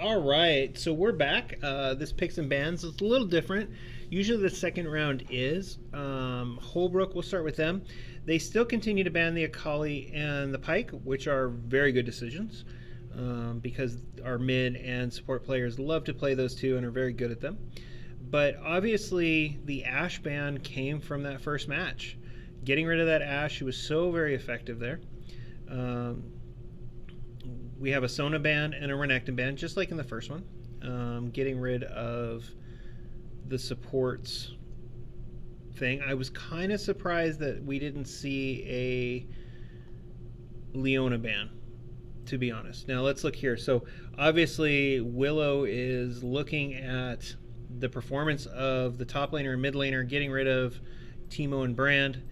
All right, so we're back. This picks and bans is a little different. Usually the second round is. Holbrook, we'll start with them. They still continue to ban the Akali and the Pike, which are very good decisions because our mid and support players love to play those two and are very good at them. But obviously the Ashe ban came from that first match. Getting rid of that Ashe, who was so very effective there. We have a Sona ban and a Renekton ban, just like in the first one. Getting rid of the supports thing. I was kind of surprised that we didn't see a Leona ban, to be honest. Now let's look here. So obviously Willow is looking at the performance of the top laner and mid laner, getting rid of Teemo and Brand.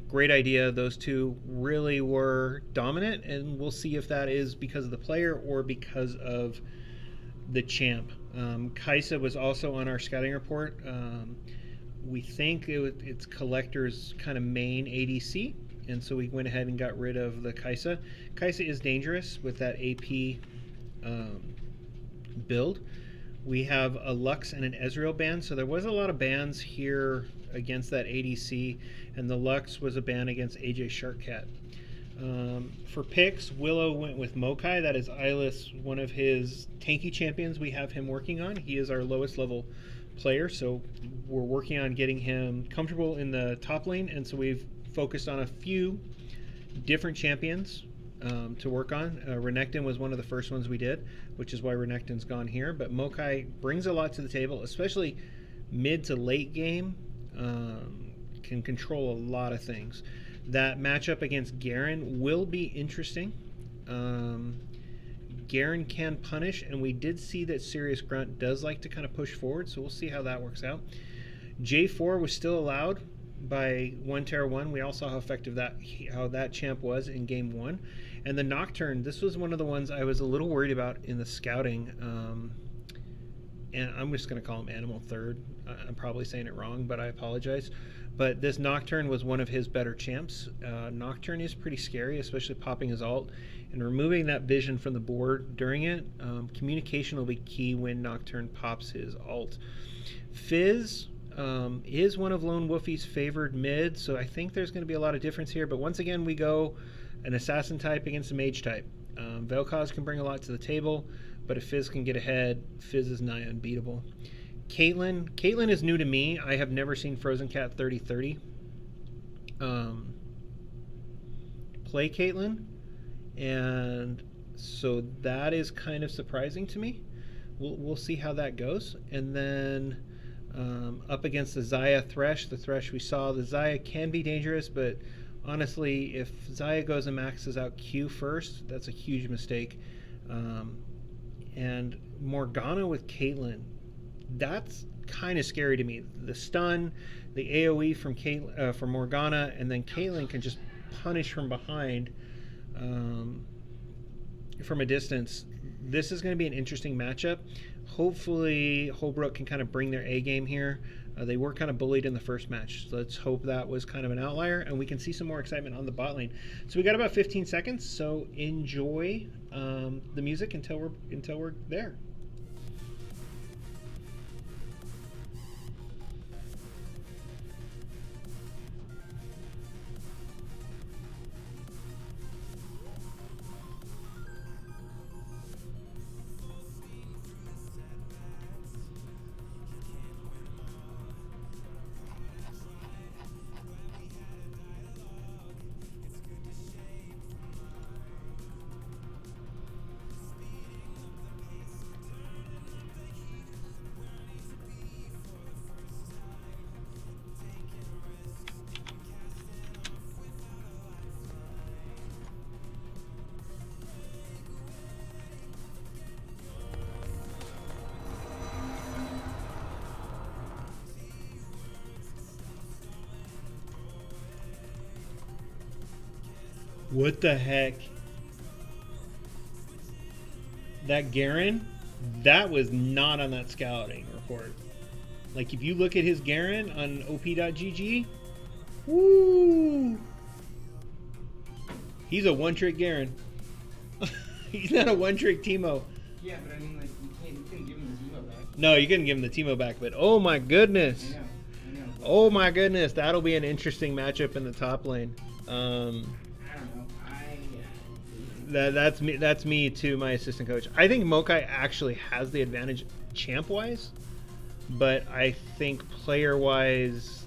Great idea. Those two really were dominant, and we'll see if that is because of the player or because of the champ. Kai'Sa was also on our scouting report. We think it's Collector's kind of main ADC, and so we went ahead and got rid of the Kai'Sa. Kai'Sa is dangerous with that AP build. We have a Lux and an Ezreal ban, so there was a lot of bans here against that ADC, and the Lux was a ban against AJ Sharkcat. For picks, Willow went with Mokai. That is Eyeless, one of his tanky champions we have him working on. He is our lowest level player, so we're working on getting him comfortable in the top lane, and so we've focused on a few different champions to work on. Renekton was one of the first ones we did, which is why Renekton's gone here, but Mokai brings a lot to the table, especially mid to late game. Can control a lot of things. That matchup against Garen will be interesting. Garen can punish, and we did see that Serious Grunt does like to kind of push forward, so we'll see how that works out. J4 was still allowed by 1-1. We all saw how effective that champ was in game 1. And the Nocturne, this was one of the ones I was a little worried about in the scouting. And I'm just going to call him Animal Third. I'm probably saying it wrong, but I apologize. But this Nocturne was one of his better champs. Nocturne is pretty scary, especially popping his ult. And removing that vision from the board during it, communication will be key when Nocturne pops his ult. Fizz is one of Lone Wolfie's favored mid, so I think there's going to be a lot of difference here. But once again, we go an assassin type against a mage type. Vel'Koz can bring a lot to the table, but if Fizz can get ahead, Fizz is nigh unbeatable. Caitlyn is new to me. I have never seen Frozen Cat 3030 play Caitlyn, and so that is kind of surprising to me. We'll see how that goes. And then up against the Xayah Thresh, the Thresh we saw, the Xayah can be dangerous, but honestly, if Xayah goes and maxes out Q first, that's a huge mistake. And Morgana with Caitlyn, that's kind of scary to me. The stun, the AoE from Morgana, and then Caitlyn can just punish from behind from a distance. This is going to be an interesting matchup. Hopefully Holbrook can kind of bring their A game here. They were kind of bullied in the first match. So let's hope that was kind of an outlier, and we can see some more excitement on the bot lane. So we got about 15 seconds, so enjoy the music until we're there. What the heck? That Garen, that was not on that scouting report. Like, if you look at his Garen on op.gg, woo! He's a one-trick Garen. He's not a one-trick Teemo. Yeah, but I mean, like, No, you couldn't give him the Teemo back, but oh my goodness. I know. Oh my goodness, that'll be an interesting matchup in the top lane. I don't know. That's me too, my assistant coach. I think Mokai actually has the advantage champ-wise, but I think player-wise,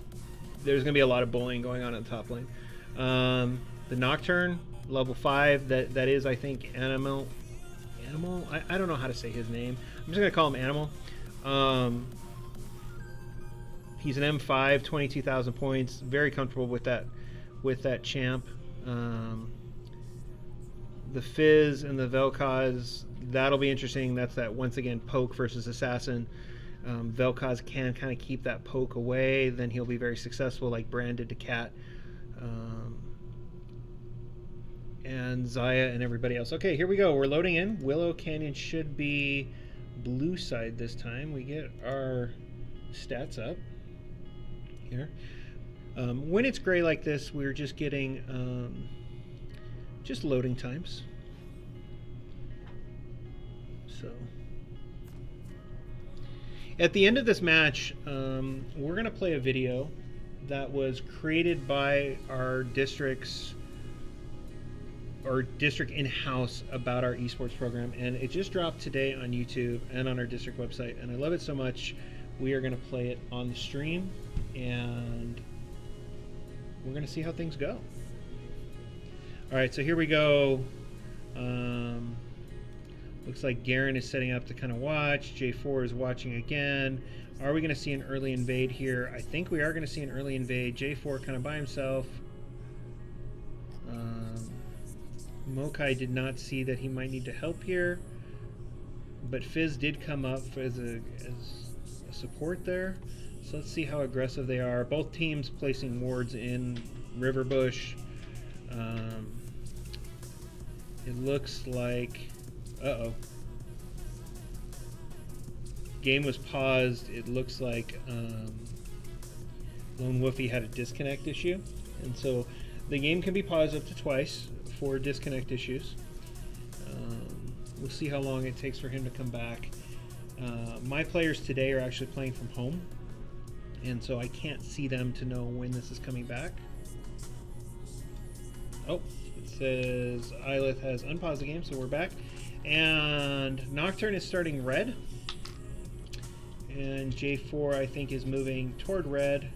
there's going to be a lot of bullying going on in the top lane. The Nocturne, level 5, that is, I think, Animal. I don't know how to say his name. I'm just going to call him Animal. He's an M5, 22,000 points. Very comfortable with that champ. The Fizz and the Vel'Koz, that'll be interesting. That's that, once again, poke versus assassin. Vel'Koz can kind of keep that poke away. Then he'll be very successful, like Brand did to Cat. And Zaya and everybody else. Okay, here we go. We're loading in. Willow Canyon should be blue side this time. We get our stats up here. When it's gray like this, we're just getting just loading times. So at the end of this match, we're going to play a video that was created by our district's or district in-house about our esports program, and it just dropped today on YouTube and on our district website, and I love it so much. We are going to play it on the stream, and we're going to see how things go. All right, so here we go. Looks like Garen is setting up to kind of watch. J4 is watching again. Are we going to see an early invade here? I think we are going to see an early invade. J4 kind of by himself. Mokai did not see that he might need to help here, but Fizz did come up as a support there. So let's see how aggressive they are. Both teams placing wards in Riverbush. It looks like... Uh-oh. Game was paused. It looks like Lone Wolfie had a disconnect issue. And so the game can be paused up to twice for disconnect issues. We'll see how long it takes for him to come back. My players today are actually playing from home, and so I can't see them to know when this is coming back. Oh, it says Ilith has unpaused the game, so we're back. And Nocturne is starting red. And J4, I think, is moving toward red,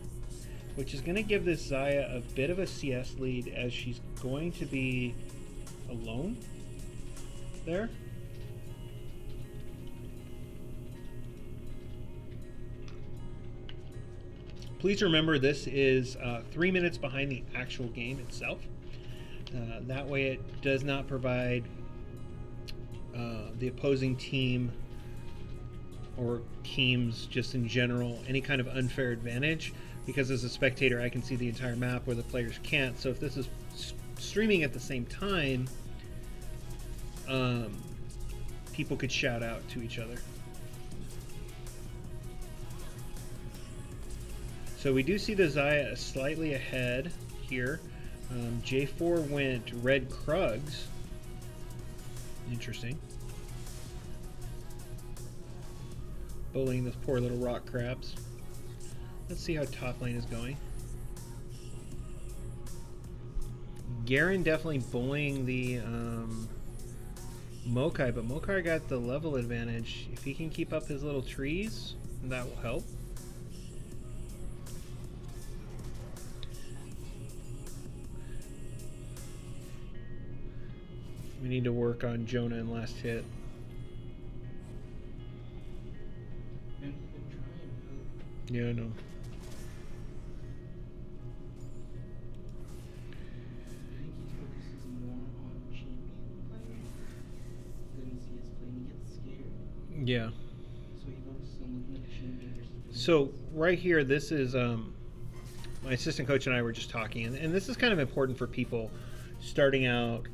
which is going to give this Zaya a bit of a CS lead, as she's going to be alone there. Please remember, this is 3 minutes behind the actual game itself. That way it does not provide the opposing team or teams just in general any kind of unfair advantage, because as a spectator I can see the entire map where the players can't. So if this is streaming at the same time, people could shout out to each other. So we do see the Zaya slightly ahead here. J4 went red Krugs. Interesting. Bullying those poor little rock crabs. Let's see how top lane is going. Garen definitely bullying the Mokai, but Mokai got the level advantage. If he can keep up his little trees, that will help. We need to work on Jonah and last hit. Yeah, I know. Yeah. So right here, this is my assistant coach and I were just talking, and this is kind of important for people starting out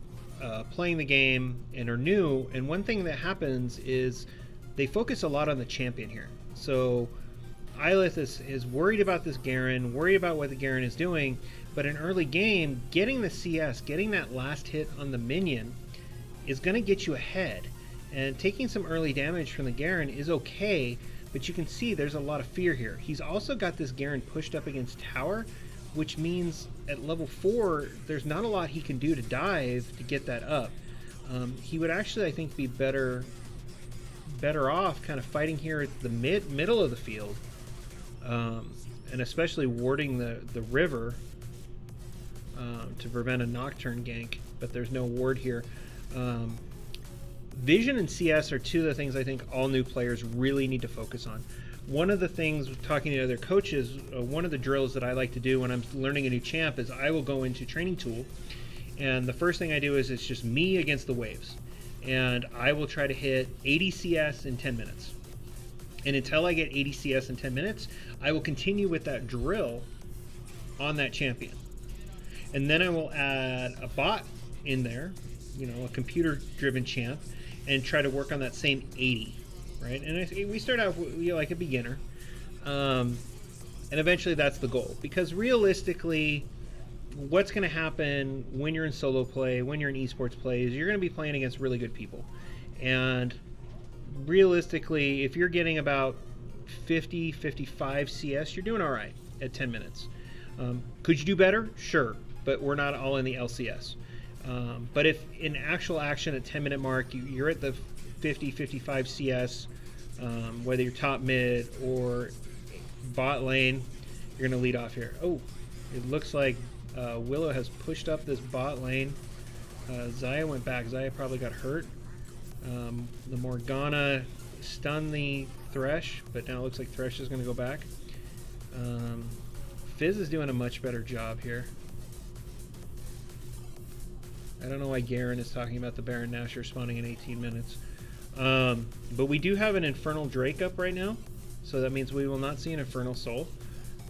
playing the game and are new. And one thing that happens is they focus a lot on the champion here. So Ilith is worried about this Garen, worried about what the Garen is doing, but in early game, getting the CS, getting that last hit on the minion is going to get you ahead. And taking some early damage from the Garen is okay, but you can see there's a lot of fear here. He's also got this Garen pushed up against tower, which means at level 4, there's not a lot he can do to dive to get that up. He would actually, I think, be better off kind of fighting here at the middle of the field, and especially warding the river to prevent a Nocturne gank, but there's no ward here. Vision and CS are two of the things I think all new players really need to focus on. One of the things, talking to other coaches, one of the drills that I like to do when I'm learning a new champ is I will go into Training Tool, and the first thing I do is it's just me against the waves. And I will try to hit 80 CS in 10 minutes. And until I get 80 CS in 10 minutes, I will continue with that drill on that champion. And then I will add a bot in there, a computer-driven champ, and try to work on that same 80, right? And we start out like a beginner, and eventually that's the goal. Because realistically, what's going to happen when you're in solo play, when you're in esports play, is you're going to be playing against really good people. And realistically, if you're getting about 50, 55 CS, you're doing all right at 10 minutes. Could you do better? Sure, but we're not all in the LCS. But if in actual action at 10-minute mark, you're at the 50, 55 CS, whether you're top mid or bot lane, you're going to lead off here. Oh, it looks like Willow has pushed up this bot lane. Xayah went back. Xayah probably got hurt. The Morgana stunned the Thresh, but now it looks like Thresh is going to go back. Fizz is doing a much better job here. I don't know why Garen is talking about the Baron Nashor spawning in 18 minutes. But we do have an Infernal Drake up right now, so that means we will not see an Infernal Soul.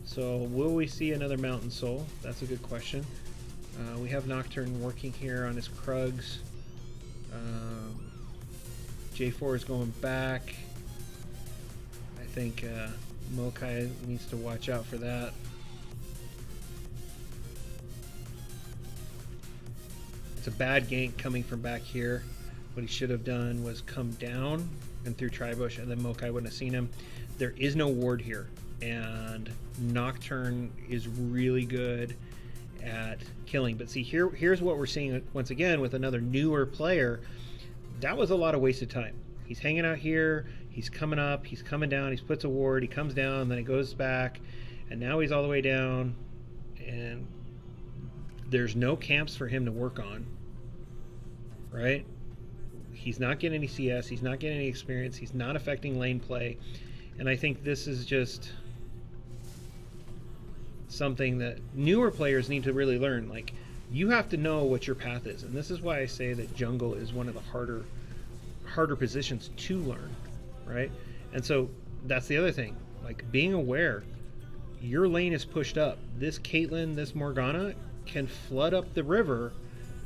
So will we see another Mountain Soul? That's a good question. We have Nocturne working here on his Krugs. J4 is going back. I think Mokai needs to watch out for that. It's a bad gank coming from back here. What he should have done was come down and through Tribush, and then Mokai wouldn't have seen him. There is no ward here, and Nocturne is really good at killing. But see, here's what we're seeing once again with another newer player. That was a lot of wasted time. He's hanging out here, he's coming up, he's coming down, he puts a ward, he comes down, then he goes back, and now he's all the way down, and there's no camps for him to work on, right? He's not getting any CS, he's not getting any experience, he's not affecting lane play, and I think this is just something that newer players need to really learn. Like, you have to know what your path is, and this is why I say that jungle is one of the harder positions to learn, right? And so that's the other thing, like being aware your lane is pushed up. This Caitlyn, this Morgana can flood up the river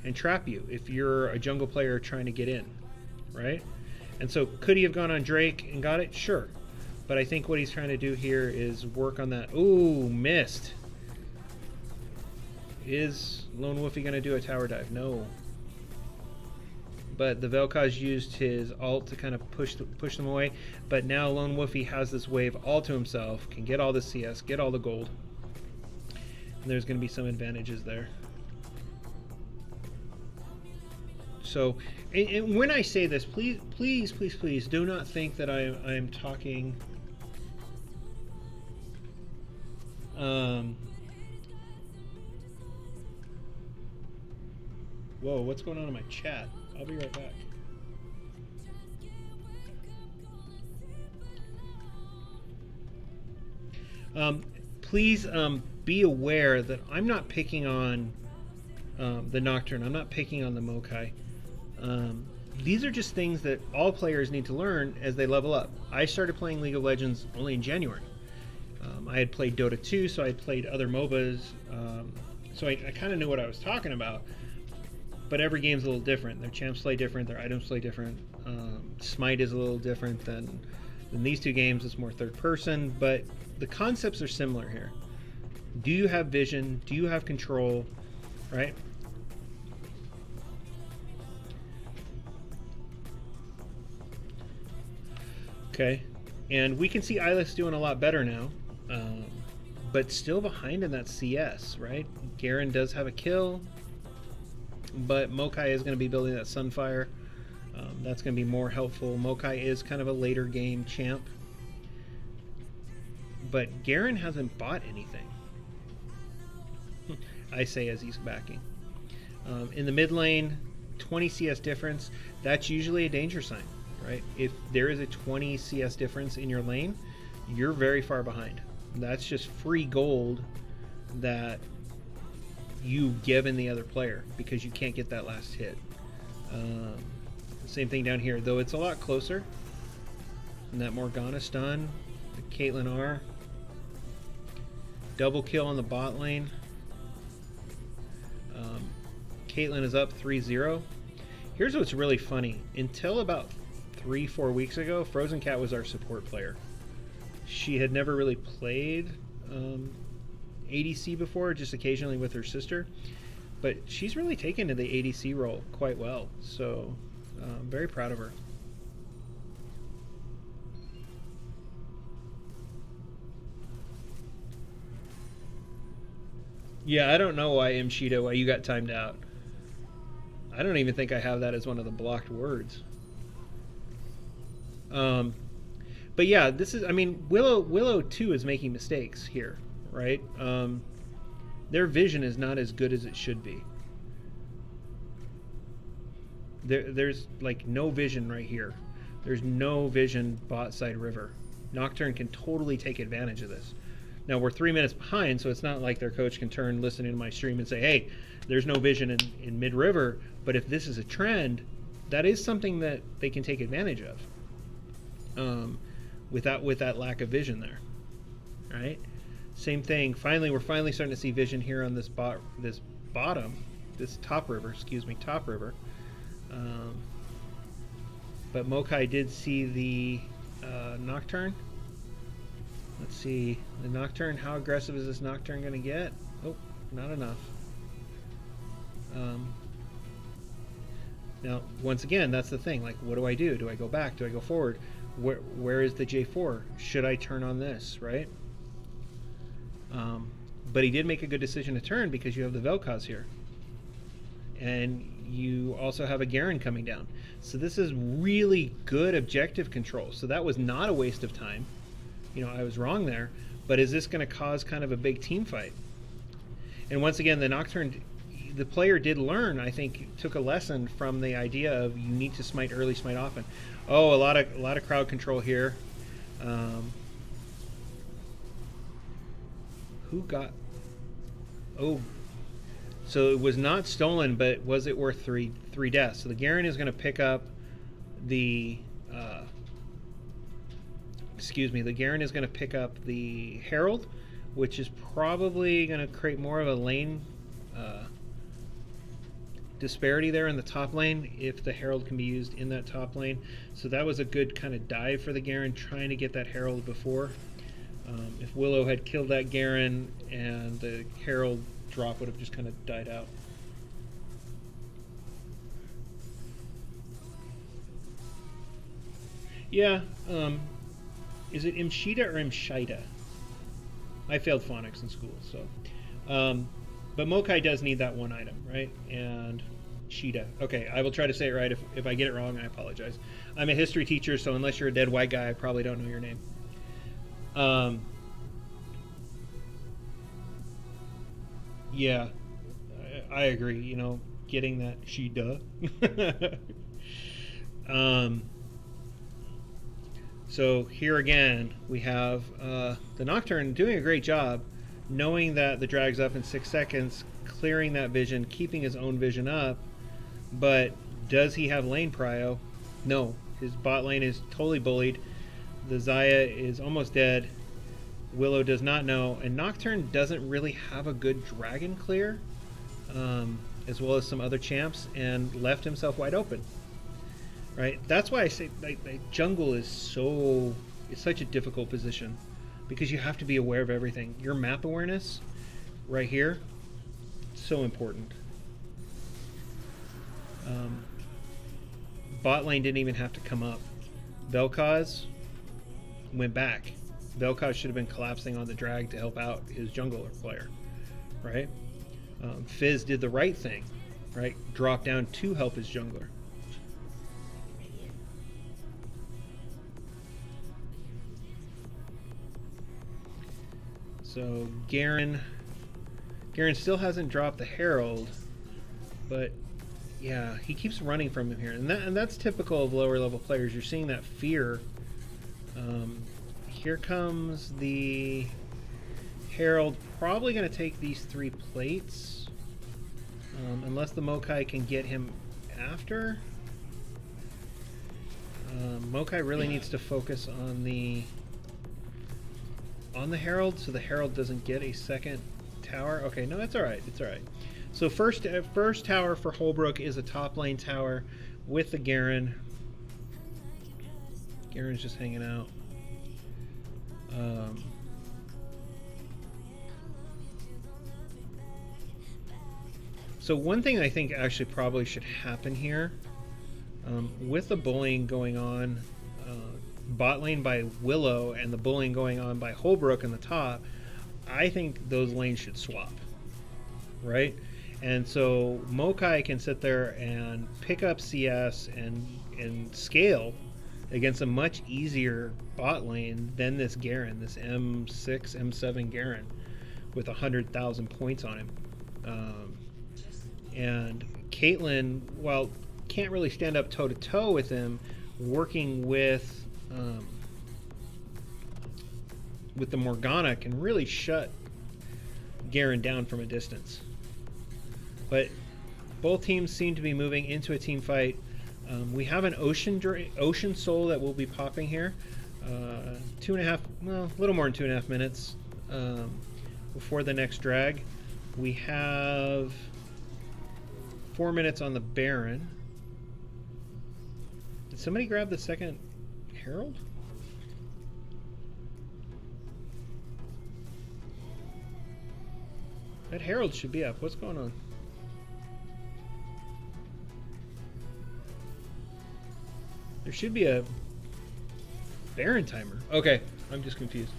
and trap you if you're a jungle player trying to get in, right? And so could he have gone on Drake and got it? Sure. But I think what he's trying to do here is work on that. Ooh, missed. Is Lone Wolfie going to do a tower dive? No. But the Vel'Koz used his ult to kind of push them away. But now Lone Wolfie has this wave all to himself, can get all the CS, get all the gold. And there's going to be some advantages there. So, and when I say this, please do not think that I am talking whoa, what's going on in my chat? I'll be right back. Please be aware that I'm not picking on the Nocturne. I'm not picking on the Mokai. These are just things that all players need to learn as they level up. I started playing League of Legends only in January. I had played Dota 2, so I had played other MOBAs, so I kind of knew what I was talking about. But every game's a little different. Their champs play different, their items play different. Smite is a little different than these two games. It's more third person, but the concepts are similar here. Do you have vision? Do you have control? Right? Okay. And we can see Ilis doing a lot better now, but still behind in that CS, right? Garen does have a kill, but Mokai is going to be building that Sunfire. That's going to be more helpful. Mokai is kind of a later game champ, but Garen hasn't bought anything. I say as he's backing. In the mid lane, 20 CS difference, that's usually a danger sign, right? If there is a 20 CS difference in your lane, you're very far behind. That's just free gold that you've given the other player because you can't get that last hit. Same thing down here, though it's a lot closer. And that Morgana stun, the Caitlyn R. Double kill on the bot lane. Caitlyn is up 3-0. Here's what's really funny. Until about 3-4 weeks ago, Frozen Cat was our support player. She had never really played ADC before, just occasionally with her sister. But she's really taken to the ADC role quite well. So, I'm very proud of her. Yeah, I don't know why, Mshita, why you got timed out. I don't even think I have that as one of the blocked words. But yeah, this is, I mean, Willow too is making mistakes here, right? Their vision is not as good as it should be. There's like no vision right here. There's no vision bot side river. Nocturne can totally take advantage of this. Now we're 3 minutes behind, so it's not like their coach can turn, listen to my stream and say, hey, there's no vision in mid-river, but if this is a trend, that is something that they can take advantage of with that lack of vision there, right? Same thing, we're finally starting to see vision here on this top river, but Mokai did see the Nocturne. Let's see, the Nocturne, how aggressive is this Nocturne going to get? Oh, not enough. Now, once again, that's the thing. Like, what do I do? Do I go back? Do I go forward? Where is the J4? Should I turn on this, right? But he did make a good decision to turn because you have the Vel'Koz here. And you also have a Garen coming down. So this is really good objective control. So that was not a waste of time. You know, I was wrong there. But is this going to cause kind of a big team fight? And once again, the Nocturne, the player did learn, I think, took a lesson from the idea of you need to smite early, smite often. Oh, a lot of crowd control here. Who got... Oh, so it was not stolen, but was it worth three deaths? So the Garen is going to pick up the... the Garen is going to pick up the Herald, which is probably going to create more of a lane disparity there in the top lane if the Herald can be used in that top lane. So that was a good kind of dive for the Garen, trying to get that Herald before. If Willow had killed that Garen and the Herald drop would have just kind of died out. Yeah, is it Mshita or Mshita? I failed phonics in school, so. But Mokai does need that one item, right? And Shida. Okay, I will try to say it right. If I get it wrong, I apologize. I'm a history teacher, so unless you're a dead white guy, I probably don't know your name. Yeah, I agree. You know, getting that Shida. So here again, we have the Nocturne doing a great job, knowing that the drag's up in 6 seconds, clearing that vision, keeping his own vision up. But does he have lane prio? No. His bot lane is totally bullied. The Xayah is almost dead. Willow does not know. And Nocturne doesn't really have a good dragon clear, as well as some other champs, and left himself wide open. Right? That's why I say like jungle is such a difficult position, because you have to be aware of everything. Your map awareness right here, so important. Bot lane didn't even have to come up. Vel'Koz, went back. Vel'Koz should have been collapsing on the drag to help out his jungler player, right? Fizz did the right thing, right? Dropped down to help his jungler. So Garen still hasn't dropped the Herald, but yeah, he keeps running from him here, and that's typical of lower level players. You're seeing that fear. Here comes the Herald, probably going to take these 3 plates, unless the Mokai can get him after. Mokai really needs to focus on the Herald, so the Herald doesn't get a second tower. Okay, no, it's all right. It's all right. So first tower for Holbrook is a top lane tower with the Garen. Garen's just hanging out. So one thing I think actually probably should happen here, with the bullying going on bot lane by Willow and the bullying going on by Holbrook in the top, I think those lanes should swap, right? And so Mokai can sit there and pick up CS and scale against a much easier bot lane than this Garen, this M6, M7 Garen with 100,000 points on him. And Caitlyn, while can't really stand up toe-to-toe with him, working with the Morgana can really shut Garen down from a distance. But both teams seem to be moving into a team fight. We have an Ocean Soul that will be popping here. 2.5, well, a little more than 2.5 minutes before the next drag. We have 4 minutes on the Baron. Did somebody grab the second Herald? That Herald should be up. What's going on? There should be a Baron timer. Okay, I'm just confused.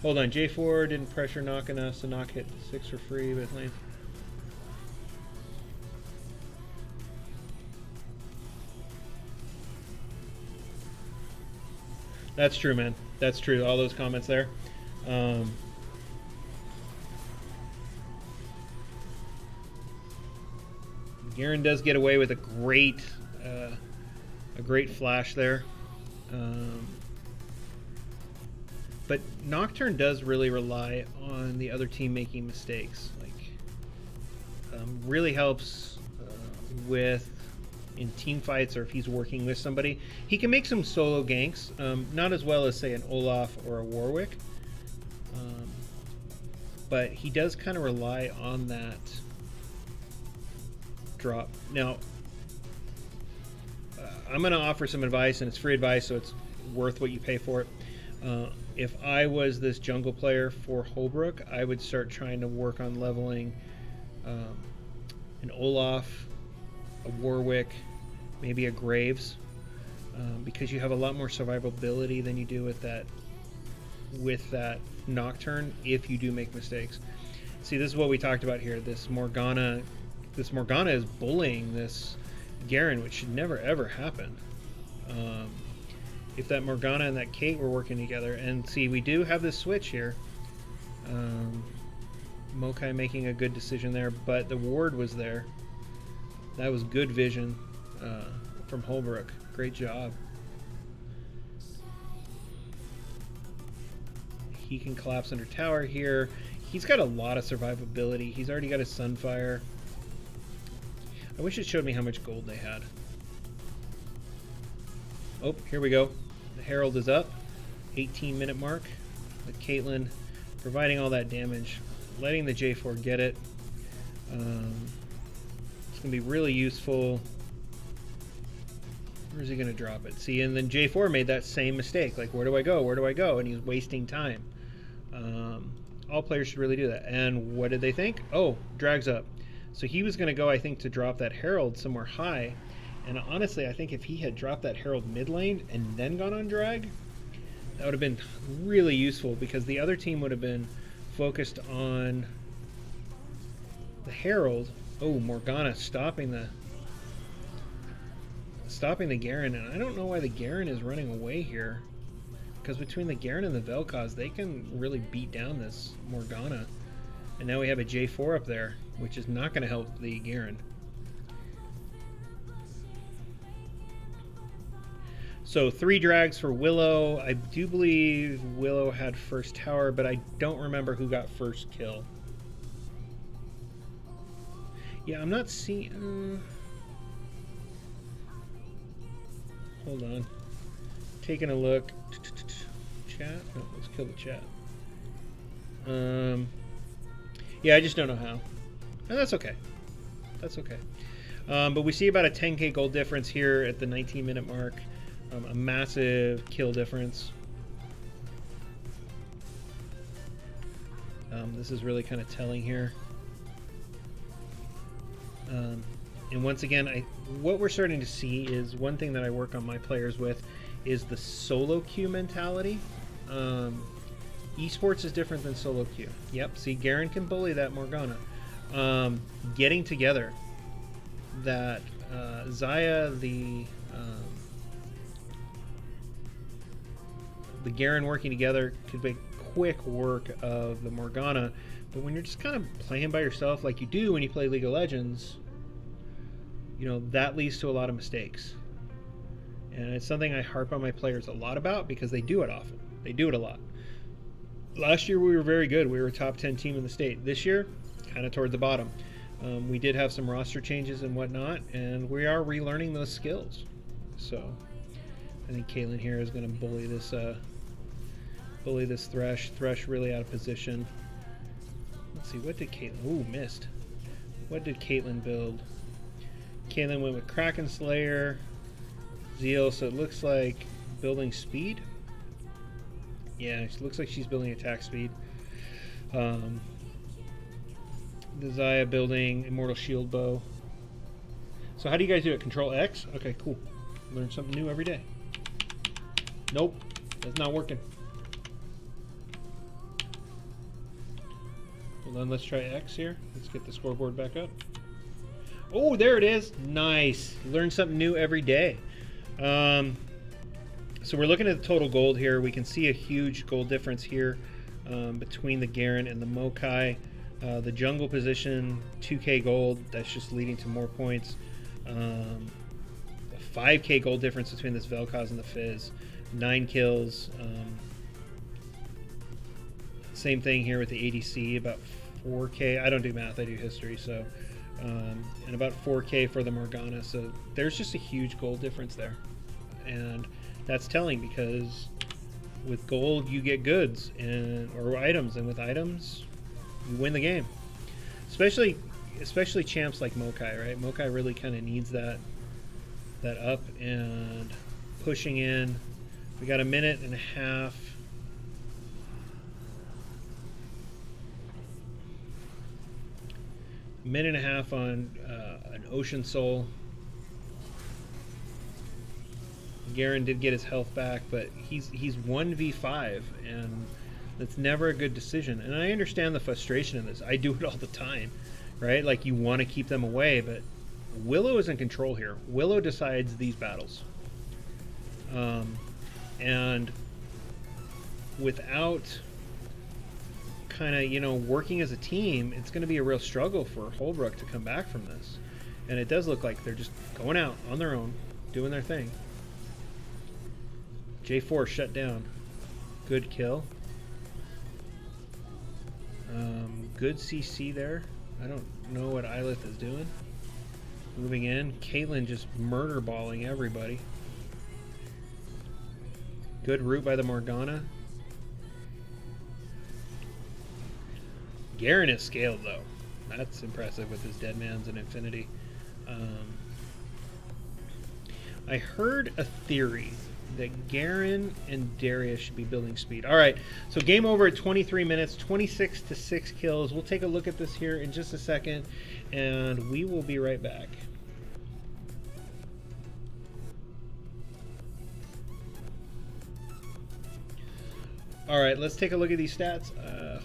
Hold on, J4 didn't pressure knock enough, so knock hit 6 for free with lane. That's true, man. That's true. All those comments there. Garen does get away with a great flash there. But Nocturne does really rely on the other team making mistakes. Like, really helps with in team fights or if he's working with somebody. He can make some solo ganks, not as well as say an Olaf or a Warwick, but he does kind of rely on that drop. Now, I'm going to offer some advice, and it's free advice, so it's worth what you pay for it. If I was this jungle player for Holbrook, I would start trying to work on leveling an Olaf, a Warwick, maybe a Graves, because you have a lot more survivability than you do with that Nocturne if you do make mistakes. See, this is what we talked about here. This Morgana is bullying this Garen, which should never ever happen. If that Morgana and that Kate were working together, and see, we do have this switch here. Mokai making a good decision there, but the ward was there. That was good vision from Holbrook. Great job. He can collapse under tower here. He's got a lot of survivability. He's already got his Sunfire. I wish it showed me how much gold they had. Oh, here we go. The Herald is up. 18-minute mark. With Caitlyn providing all that damage. Letting the J4 get it. It's going to be really useful. Where's he going to drop it? See, and then J4 made that same mistake. Like, where do I go? Where do I go? And he's wasting time. All players should really do that. And what did they think? Oh, drags up. So he was going to go, I think, to drop that Herald somewhere high. And honestly, I think if he had dropped that Herald mid lane and then gone on drag, That would have been really useful because the other team would have been focused on the Herald. Oh, Morgana stopping the Garen, and I don't know why the Garen is running away here. Because between the Garen and the Vel'Koz, they can really beat down this Morgana. And now we have a J4 up there, which is not going to help the Garen. So 3 drags for Willow. I do believe Willow had first tower, but I don't remember who got first kill. Yeah, I'm not seeing... hold on. Taking a look. Chat? No, let's kill the chat. Yeah, I just don't know how. And that's okay. That's okay. But we see about a 10k gold difference here at the 19-minute mark. A massive kill difference. This is really kind of telling here. And once again, what we're starting to see is one thing that I work on my players with is the solo queue mentality. Esports is different than solo queue. Yep, see, Garen can bully that Morgana. Getting together, that Xayah, the Garen working together could make quick work of the Morgana, but when you're just kind of playing by yourself like you do when you play League of Legends, you know, that leads to a lot of mistakes. And it's something I harp on my players a lot about because they do it often. They do it a lot. Last year we were very good. We were a top 10 team in the state. This year, kind of toward the bottom. We did have some roster changes and whatnot, and we are relearning those skills. So I think Caitlyn here is going to bully this Thresh. Thresh really out of position. Let's see, what did Caitlyn... Ooh, missed. What did Caitlyn build? Caitlyn went with Kraken Slayer, Zeal, so it looks like building speed. Yeah, it looks like she's building attack speed. The Xayah building Immortal Shield Bow. So how do you guys do it? Control X? Okay, cool. Learn something new every day. Nope, that's not working. Well then, let's try X here. Let's get the scoreboard back up. Oh, there it is. Nice. Learn something new every day. So we're looking at the total gold here. We can see a huge gold difference here between the Garen and the Mokai. The jungle position, 2k gold. That's just leading to more points. A 5k gold difference between this Vel'Koz and the Fizz. 9 kills. Same thing here with the ADC, about 4k. I don't do math, I do history, so... and about 4k for the Morgana, so there's just a huge gold difference there. And that's telling because with gold you get goods or items, and with items you win the game. Especially champs like Mokai, right? Mokai really kind of needs that up and pushing in. We got a minute and a half. Minute and a half on an Ocean Soul. Garen did get his health back, but he's 1v5, and that's never a good decision. And I understand the frustration in this. I do it all the time, right? Like, you want to keep them away, but Willow is in control here. Willow decides these battles. And without kind of, you know, working as a team, it's going to be a real struggle for Holbrook to come back from this. And it does look like they're just going out on their own, doing their thing. J4 shut down. Good kill. Good CC there. I don't know what Eilith is doing. Moving in. Caitlyn just murder balling everybody. Good route by the Morgana. Garen is scaled though. That's impressive with his Deadmans and Infinity. I heard a theory that Garen and Darius should be building speed. All right, so game over at 23 minutes, 26 to 6 kills. We'll take a look at this here in just a second, and we will be right back. All right, let's take a look at these stats.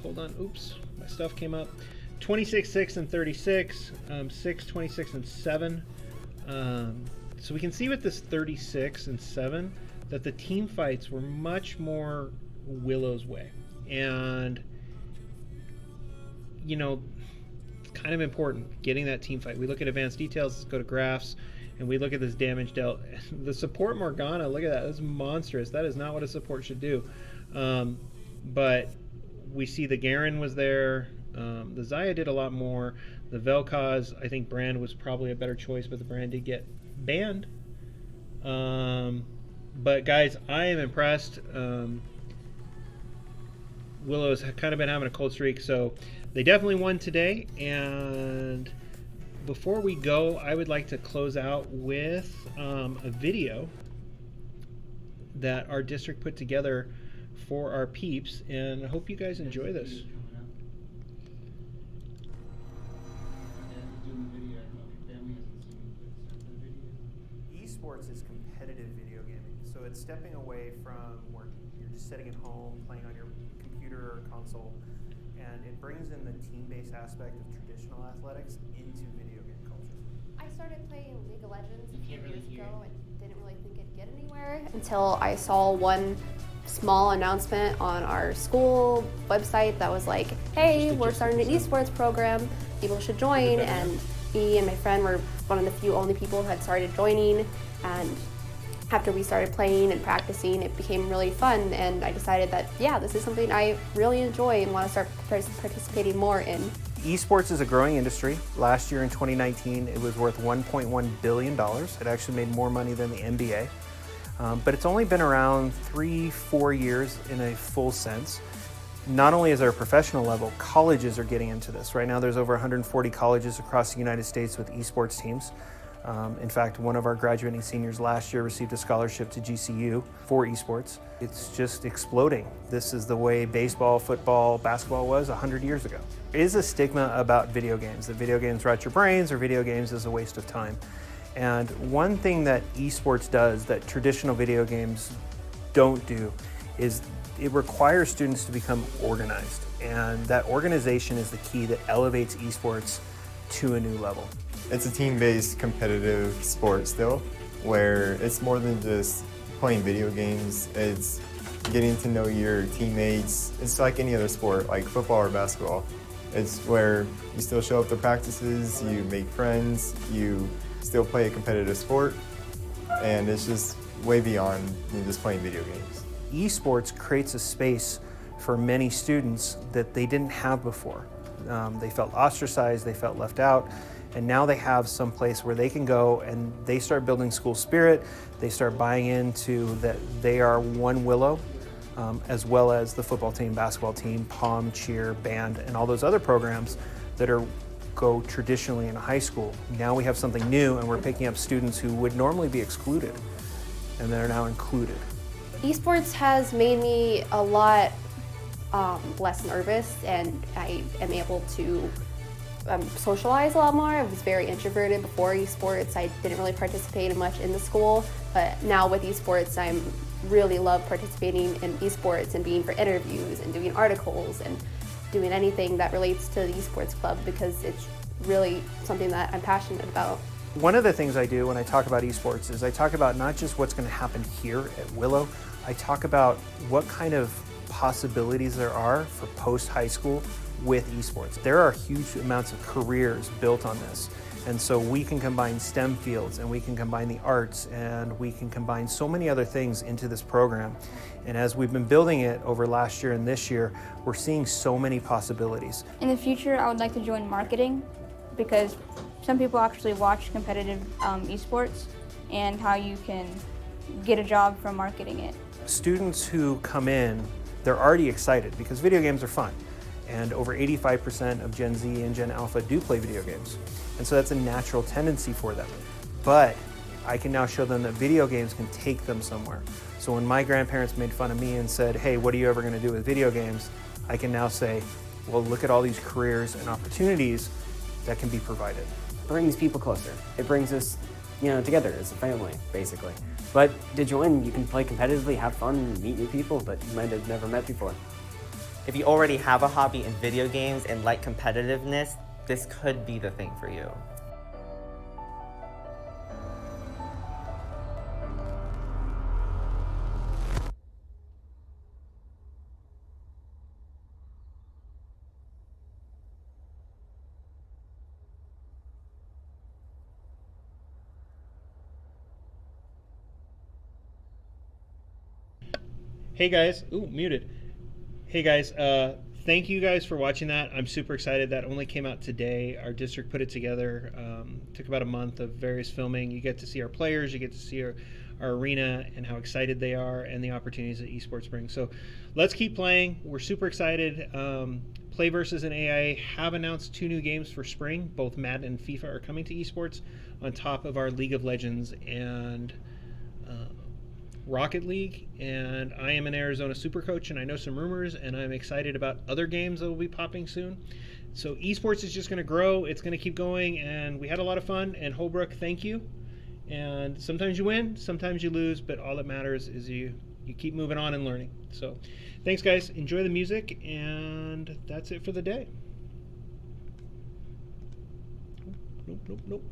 Hold on. Oops, my stuff came up. 26, 6, and 36. 6, 26, and 7. So we can see with this 36 and 7 that the team fights were much more Willow's way. And, you know, it's kind of important getting that team fight. We look at advanced details, let's go to graphs, and we look at this damage dealt. The support Morgana, look at that. That's monstrous. That is not what a support should do. But we see the Garen was there. The Xayah did a lot more. The Vel'Koz, I think Brand was probably a better choice, but the Brand did get banned. But guys, I am impressed. Willow's kind of been having a cold streak, so they definitely won today. And before we go, I would like to close out with a video that our district put together for our peeps, and I hope you guys enjoy this. Esports is competitive video gaming, so it's stepping away from where you're just sitting at home playing on your computer or console, and it brings in the team-based aspect of traditional athletics into video game culture. I started playing League of Legends a few years ago and didn't really think it'd get anywhere until I saw one small announcement on our school website that was like, hey, we're starting an esports program, people should join, and me and my friend were one of the few only people who had started joining, and after we started playing and practicing, it became really fun, and I decided that, yeah, this is something I really enjoy and want to start participating more in. Esports is a growing industry. Last year in 2019, it was worth $1.1 billion. It actually made more money than the NBA. But it's only been around 3-4 years in a full sense. Not only is there a professional level, colleges are getting into this. Right now there's over 140 colleges across the United States with esports teams. In fact, one of our graduating seniors last year received a scholarship to GCU for esports. It's just exploding. This is the way baseball, football, basketball was 100 years ago. There is a stigma about video games, that video games rot your brains or video games is a waste of time. And one thing that esports does that traditional video games don't do is it requires students to become organized. And that organization is the key that elevates esports to a new level. It's a team-based competitive sport still, where it's more than just playing video games. It's getting to know your teammates. It's like any other sport, like football or basketball. It's where you still show up to practices, you make friends, you still play a competitive sport, and it's just way beyond just playing video games. Esports creates a space for many students that they didn't have before. They felt ostracized, they felt left out, and now they have some place where they can go and they start building school spirit, they start buying into that they are one Willow, as well as the football team, basketball team, pom, cheer, band, and all those other programs that go traditionally in high school. Now we have something new and we're picking up students who would normally be excluded, and they're now included. Esports has made me a lot less nervous, and I am able to socialize a lot more. I was very introverted before esports. I didn't really participate much in the school, but now with esports, I really love participating in esports and being for interviews and doing articles and doing anything that relates to the esports club, because it's really something that I'm passionate about. One of the things I do when I talk about esports is I talk about not just what's going to happen here at Willow, I talk about what kind of possibilities there are for post-high school with esports. There are huge amounts of careers built on this. And so we can combine STEM fields, and we can combine the arts, and we can combine so many other things into this program. And as we've been building it over last year and this year, we're seeing so many possibilities. In the future, I would like to join marketing, because some people actually watch competitive esports and how you can get a job from marketing it. Students who come in, they're already excited because video games are fun. And over 85% of Gen Z and Gen Alpha do play video games. And so that's a natural tendency for them. But I can now show them that video games can take them somewhere. So when my grandparents made fun of me and said, hey, what are you ever going to do with video games? I can now say, well, look at all these careers and opportunities that can be provided. Brings people closer. It brings us together as a family, basically. But to join, you can play competitively, have fun, meet new people that you might have never met before. If you already have a hobby in video games and like competitiveness, this could be the thing for you. Hey guys, ooh, muted. Hey guys, thank you guys for watching that. I'm super excited. That only came out today. Our district put it together. Took about a month of various filming. You get to see our players, you get to see our arena and how excited they are and the opportunities that esports brings. So let's keep playing. We're super excited. Playversus and AI have announced 2 new games for spring. Both Madden and FIFA are coming to esports on top of our League of Legends and Rocket League, and I am an Arizona super coach, and I know some rumors, and I'm excited about other games that will be popping soon. So esports is just going to grow. It's going to keep going, and we had a lot of fun. And Holbrook, thank you. And sometimes you win, sometimes you lose, but all that matters is you keep moving on and learning. So thanks, guys. Enjoy the music, and that's it for the day. Nope.